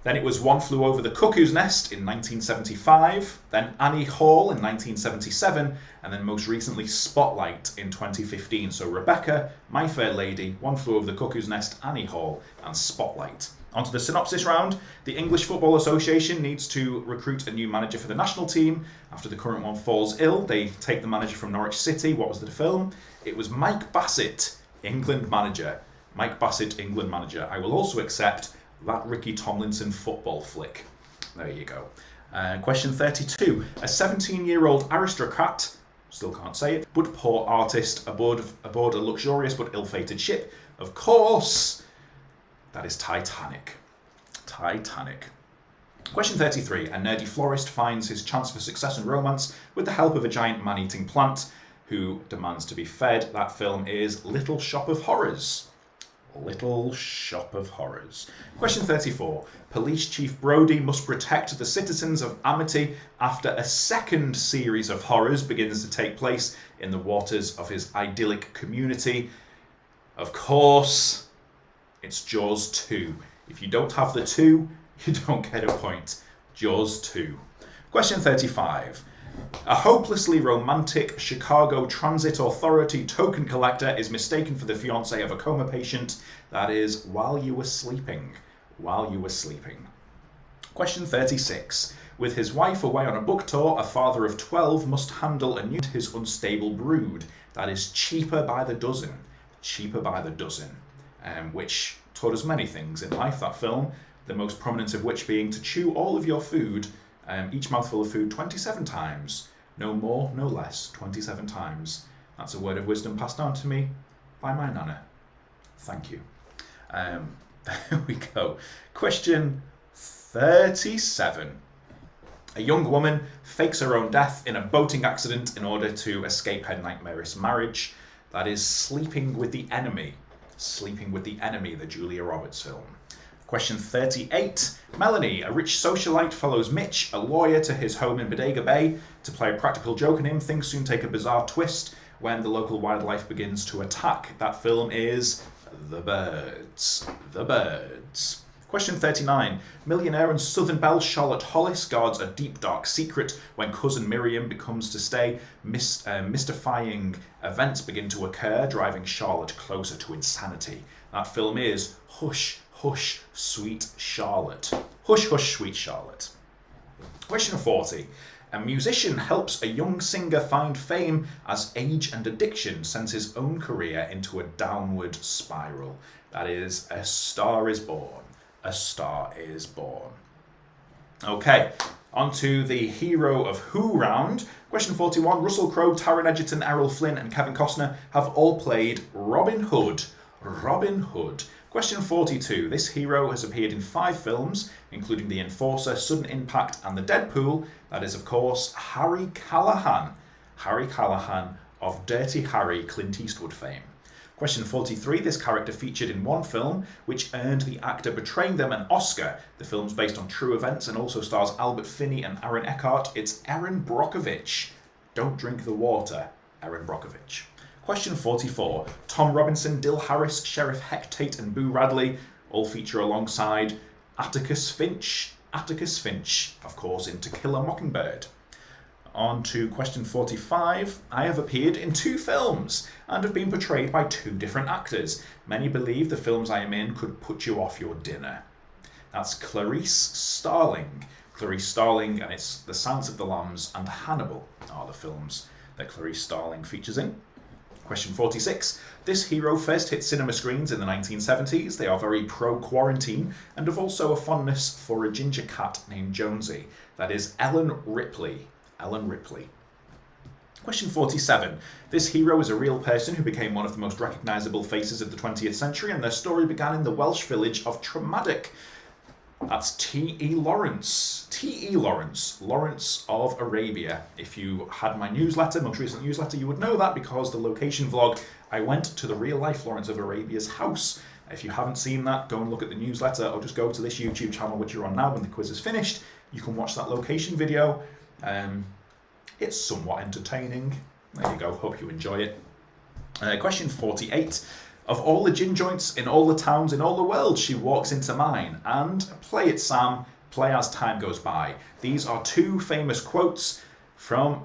then it was One Flew Over the Cuckoo's Nest in 1975, then Annie Hall in 1977, and then most recently Spotlight in 2015. So Rebecca, My Fair Lady, One Flew Over the Cuckoo's Nest, Annie Hall, and Spotlight. Onto the synopsis round. The English Football Association needs to recruit a new manager for the national team. After the current one falls ill, they take the manager from Norwich City. What was the film? It was Mike Bassett, England manager. Mike Bassett, England manager. I will also accept that Ricky Tomlinson football flick. There you go. Question 32. A 17-year-old aristocrat, still can't say it, but poor artist aboard a luxurious but ill-fated ship. Of course, that is Titanic. Titanic. Question 33. A nerdy florist finds his chance for success and romance with the help of a giant man-eating plant who demands to be fed. That film is Little Shop of Horrors. Little Shop of Horrors. Question 34. Police Chief Brody must protect the citizens of Amity after a second series of horrors begins to take place in the waters of his idyllic community. Of course, it's Jaws 2. If you don't have the 2, you don't get a point. Jaws 2. Question 35. A hopelessly romantic Chicago Transit Authority token collector is mistaken for the fiancé of a coma patient. That is While You Were Sleeping. While You Were Sleeping. Question 36. With his wife away on a book tour, a father of 12 must handle his unstable brood. That is Cheaper by the Dozen. Cheaper by the Dozen. Which taught us many things in life, that film. The most prominent of which being to chew all of your food, each mouthful of food 27 times. No more, no less, 27 times. That's a word of wisdom passed down to me by my nana. Thank you. There we go. Question 37. A young woman fakes her own death in a boating accident in order to escape her nightmarish marriage. That is Sleeping with the Enemy. Sleeping with the Enemy, the Julia Roberts film. Question 38. Melanie, a rich socialite, follows Mitch, a lawyer, to his home in Bodega Bay to play a practical joke on him. Things soon take a bizarre twist when the local wildlife begins to attack. That film is The Birds. The Birds. Question 39. Millionaire and Southern belle Charlotte Hollis guards a deep dark secret when cousin Miriam becomes to stay. Mystifying events begin to occur, driving Charlotte closer to insanity. That film is Hush, Hush, Sweet Charlotte. Hush, Hush, Sweet Charlotte. Question 40. A musician helps a young singer find fame as age and addiction sends his own career into a downward spiral. That is A Star is Born. A Star is Born. Okay, on to the Hero of Who round. Question 41. Russell Crowe, Taron Egerton, Errol Flynn and Kevin Costner have all played Robin Hood. Robin Hood. Question 42. This hero has appeared in 5 films, including The Enforcer, Sudden Impact and The Deadpool. That is, of course, Harry Callahan. Harry Callahan of Dirty Harry, Clint Eastwood fame. Question 43. This character featured in one film, which earned the actor betraying them an Oscar. The film's based on true events and also stars Albert Finney and Aaron Eckhart. It's Erin Brockovich. Don't drink the water, Erin Brockovich. Question 44. Tom Robinson, Dill Harris, Sheriff Heck Tate and Boo Radley all feature alongside Atticus Finch. Atticus Finch, of course, in To Kill a Mockingbird. On to question 45. I have appeared in 2 films and have been portrayed by 2 different actors. Many believe the films I am in could put you off your dinner. That's Clarice Starling. Clarice Starling, and it's The Silence of the Lambs and Hannibal are the films that Clarice Starling features in. Question 46. This hero first hit cinema screens in the 1970s. They are very pro-quarantine and have also a fondness for a ginger cat named Jonesy. That is Ellen Ripley. Ellen Ripley. Question 47. This hero is a real person who became one of the most recognisable faces of the 20th century, and their story began in the Welsh village of Tramadoc. That's T.E. Lawrence. T.E. Lawrence. Lawrence of Arabia. If you had my newsletter, most recent newsletter, you would know that because the location vlog, I went to the real-life Lawrence of Arabia's house. If you haven't seen that, go and look at the newsletter or just go to this YouTube channel, which you're on now when the quiz is finished. You can watch that location video. It's somewhat entertaining. There you go. Hope you enjoy it. Question 48. Of all the gin joints in all the towns in all the world, she walks into mine. And play it, Sam. Play as time goes by. These are 2 famous quotes from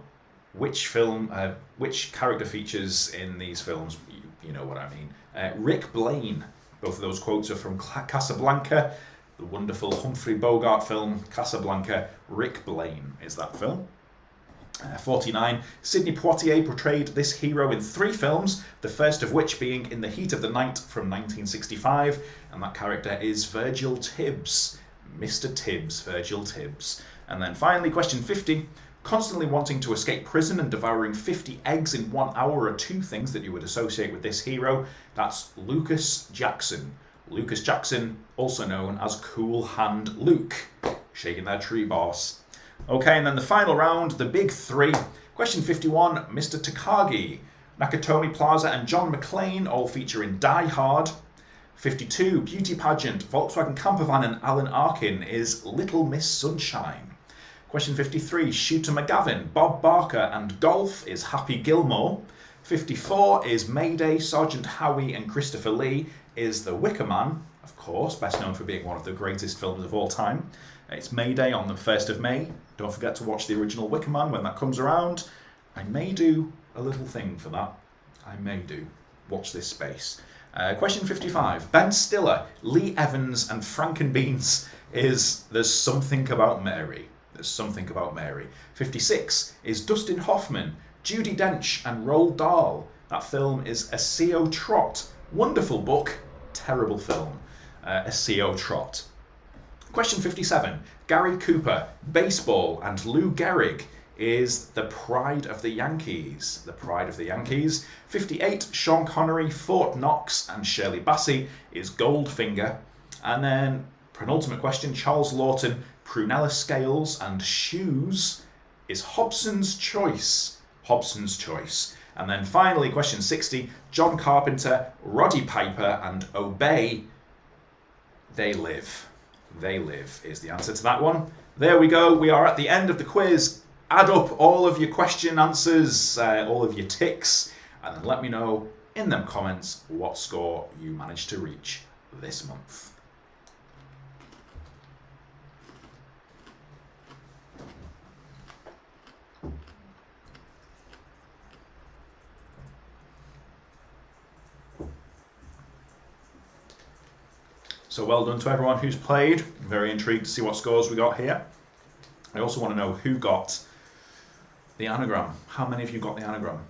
which film, which character features in these films. You know what I mean. Rick Blaine. Both of those quotes are from Casablanca, the wonderful Humphrey Bogart film Casablanca. Rick Blaine is that film. 49. Sidney Poitier portrayed this hero in 3 films, the first of which being In the Heat of the Night from 1965, and that character is Virgil Tibbs. Mr. Tibbs, Virgil Tibbs. And then finally, question 50. Constantly wanting to escape prison and devouring 50 eggs in 1 hour are 2 things that you would associate with this hero. That's Lucas Jackson. Lucas Jackson, also known as Cool Hand Luke. Shaking that tree, boss. Okay, and then the final round, the big 3. Question 51, Mr. Takagi. Nakatomi Plaza and John McClane all feature in Die Hard. 52, Beauty Pageant, Volkswagen Campervan and Alan Arkin is Little Miss Sunshine. Question 53, Shooter McGavin, Bob Barker and Golf is Happy Gilmore. 54 is Mayday, Sergeant Howie and Christopher Lee is The Wicker Man, of course, best known for being one of the greatest films of all time. It's Mayday on the 1st of May. Don't forget to watch the original Wicker Man when that comes around. I may do a little thing for that. I may do. Watch this space. Question 55. Ben Stiller, Lee Evans and Frankenbeans is There's Something About Mary. There's Something About Mary. 56 is Dustin Hoffman, Judi Dench and Roald Dahl. That film is A C.O. Trot. Wonderful book, terrible film. A C.O. Trot. Question 57. Gary Cooper, Baseball and Lou Gehrig is The Pride of the Yankees. The Pride of the Yankees. 58. Sean Connery, Fort Knox and Shirley Bassey is Goldfinger. And then penultimate question, Charles Lawton, Prunella Scales and Shoes is Hobson's Choice. Hobson's Choice. And then finally, question 60, John Carpenter, Roddy Piper and Obey, They Live. They Live is the answer to that one. There we go. We are at the end of the quiz. Add up all of your question answers, all of your ticks, and then let me know in them comments what score you managed to reach this month. So well done to everyone who's played. I'm very intrigued to see what scores we got here. I also want to know who got the anagram. How many of you got the anagram?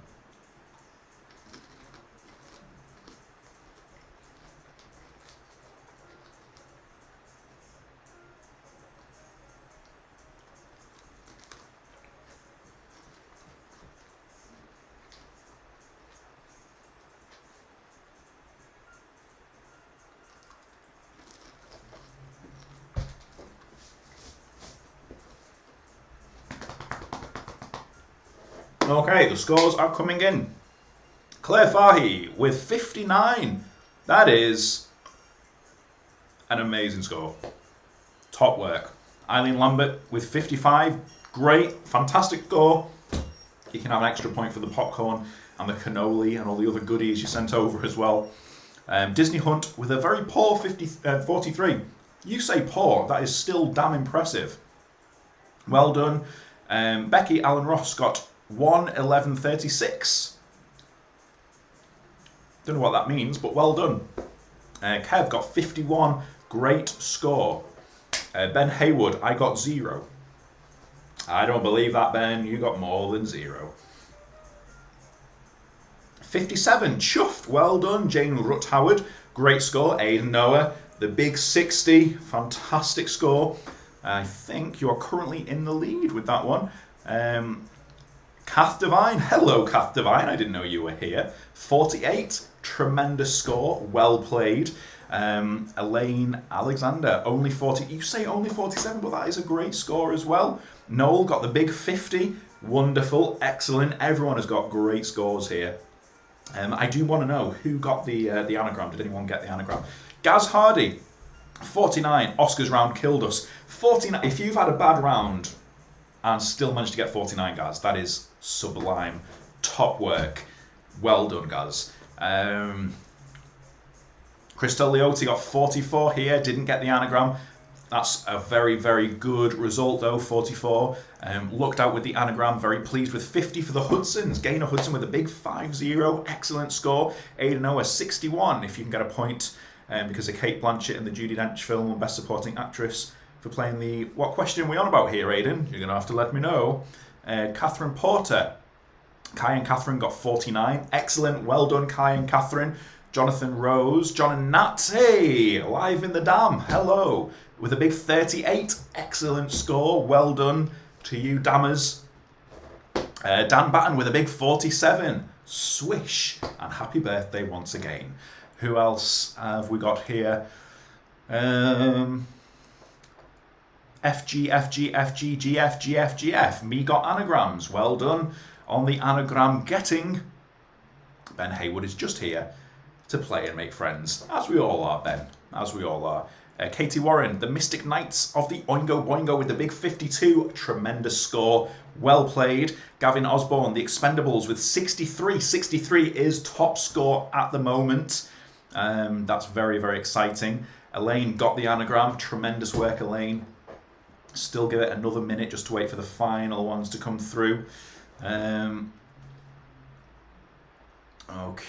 Okay, the scores are coming in. Claire Fahy with 59. That is an amazing score. Top work. Eileen Lambert with 55. Great, fantastic score. You can have an extra point for the popcorn and the cannoli and all the other goodies you sent over as well. Disney Hunt with a very poor 43. You say poor, that is still damn impressive. Well done. Becky Allen Ross got 1:11:36. Don't know what that means, but well done. Kev got 51. Great score. Ben Haywood, I got 0. I don't believe that, Ben. You got more than 0. 57. Chuffed. Well done. Jane Rutt Howard. Great score. Aidan Noah. The big 60. Fantastic score. I think you are currently in the lead with that one. Kath Devine. Hello, Kath Devine. I didn't know you were here. 48. Tremendous score. Well played. Elaine Alexander. Only 40. You say only 47, but that is a great score as well. Noel got the big 50. Wonderful. Excellent. Everyone has got great scores here. I do want to know who got the anagram. Did anyone get the anagram? Gaz Hardy. 49. Oscar's round killed us. 49. If you've had a bad round and still managed to get 49, Gaz, that is sublime. Top work. Well done, Gaz. Crystal Leotti got 44 here. Didn't get the anagram. That's a very, very good result, though. 44. Looked out with the anagram. Very pleased with 50 for the Hudsons. Gaynor Hudson with a big 5-0. Excellent score. Ada Noah, 61. If you can get a point because of Kate Blanchett in the Judi Dench film Best Supporting Actress for playing the... What question are we on about here, Aidan? You're going to have to let me know. Catherine Porter. Kai and Catherine got 49. Excellent. Well done, Kai and Catherine. Jonathan Rose. John and Nat. Hey, live in the dam. Hello. With a big 38. Excellent score. Well done to you, dammers. Dan Batten with a big 47. Swish. And happy birthday once again. Who else have we got here? FG, FG, FG, GF, GF, GF. Me got anagrams. Well done. On the anagram getting, Ben Haywood is just here to play and make friends. As we all are, Ben. As we all are. Katie Warren, the Mystic Knights of the Oingo Boingo with the big 52. Tremendous score. Well played. Gavin Osborne, the Expendables with 63. 63 is top score at the moment. That's very, very exciting. Elaine got the anagram. Tremendous work, Elaine. Still give it another minute just to wait for the final ones to come through. Okie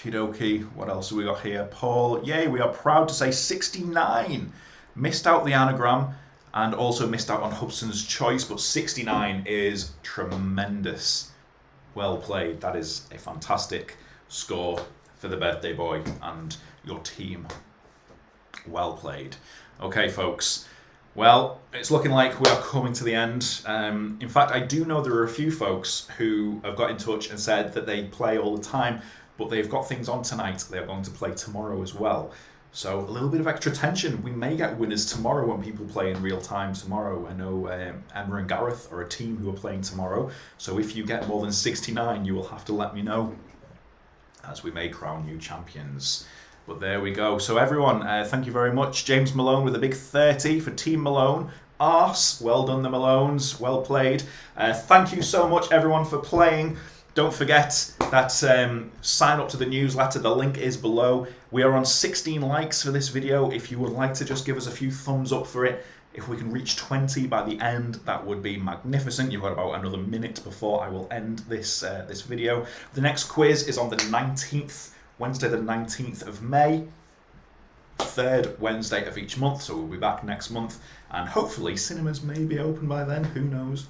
dokie. What else have we got here? Paul, yay, we are proud to say 69. Missed out the anagram and also missed out on Hubson's choice, but 69 is tremendous. Well played. That is a fantastic score for the birthday boy and your team. Well played. Okay, folks. Well, it's looking like we are coming to the end. In fact, I do know there are a few folks who have got in touch and said that they play all the time, but they've got things on tonight. They're going to play tomorrow as well. So a little bit of extra tension. We may get winners tomorrow when people play in real time tomorrow. I know Emma and Gareth are a team who are playing tomorrow. So if you get more than 69, you will have to let me know as we may crown you champions. But there we go. So everyone, thank you very much. James Malone with a big 30 for Team Malone. Arse, well done the Malones, well played. Thank you so much everyone for playing. Don't forget that sign up to the newsletter, the link is below. We are on 16 likes for this video. If you would like to just give us a few thumbs up for it, if we can reach 20 by the end, that would be magnificent. You've got about another minute before I will end this, this video. The next quiz is on the 19th, Wednesday the 19th of May. third Wednesday of each month, so we'll be back next month, and hopefully cinemas may be open by then, who knows,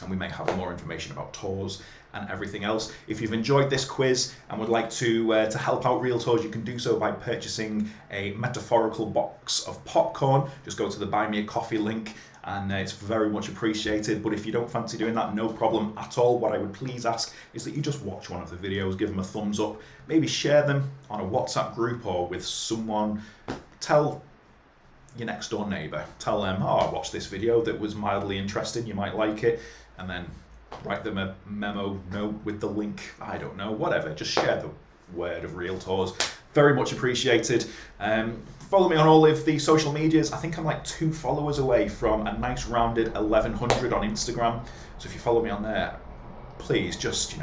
and we may have more information about tours and everything else. If you've enjoyed this quiz and would like to help out Real Tours, you can do so by purchasing a metaphorical box of popcorn. Just go to the Buy Me a Coffee link, and it's very much appreciated. But if you don't fancy doing that, no problem at all. What I would please ask is that you just watch one of the videos, give them a thumbs up, maybe share them on a WhatsApp group or with someone. Tell your next door neighbour, tell them, oh, I watched this video that was mildly interesting, you might like it, and then write them a memo note with the link, I don't know, whatever. Just share the word of Real Tours. Very much appreciated. Follow me on all of the social medias. I think I'm like 2 followers away from a nice rounded 1,100 on Instagram. So if you follow me on there, please just,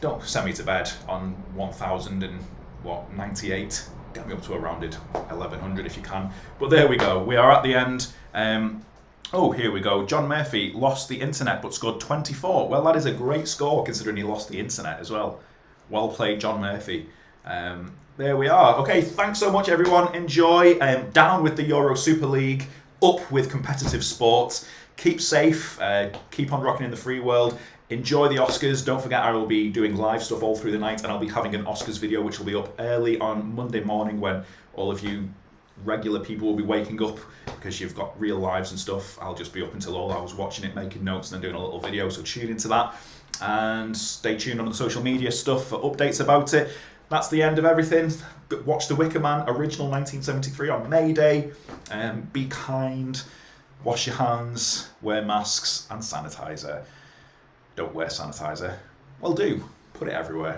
don't send me to bed on 1,098. Get me up to a rounded 1,100 if you can. But there we go. We are at the end. Oh, here we go. John Murphy lost the internet but scored 24. Well, that is a great score considering he lost the internet as well. Well played, John Murphy. There we are. Okay, thanks so much, everyone. Enjoy. Down with the Euro Super League. Up with competitive sports. Keep safe. Keep on rocking in the free world. Enjoy the Oscars. Don't forget I will be doing live stuff all through the night, and I'll be having an Oscars video which will be up early on Monday morning when all of you regular people will be waking up because you've got real lives and stuff. I'll just be up until all hours watching it, making notes, and then doing a little video, so tune into that. And stay tuned on the social media stuff for updates about it. That's the end of everything. Watch The Wicker Man, original 1973 on May Day. Be kind, wash your hands, wear masks and sanitizer. Don't wear sanitizer. Well, do. Put it everywhere.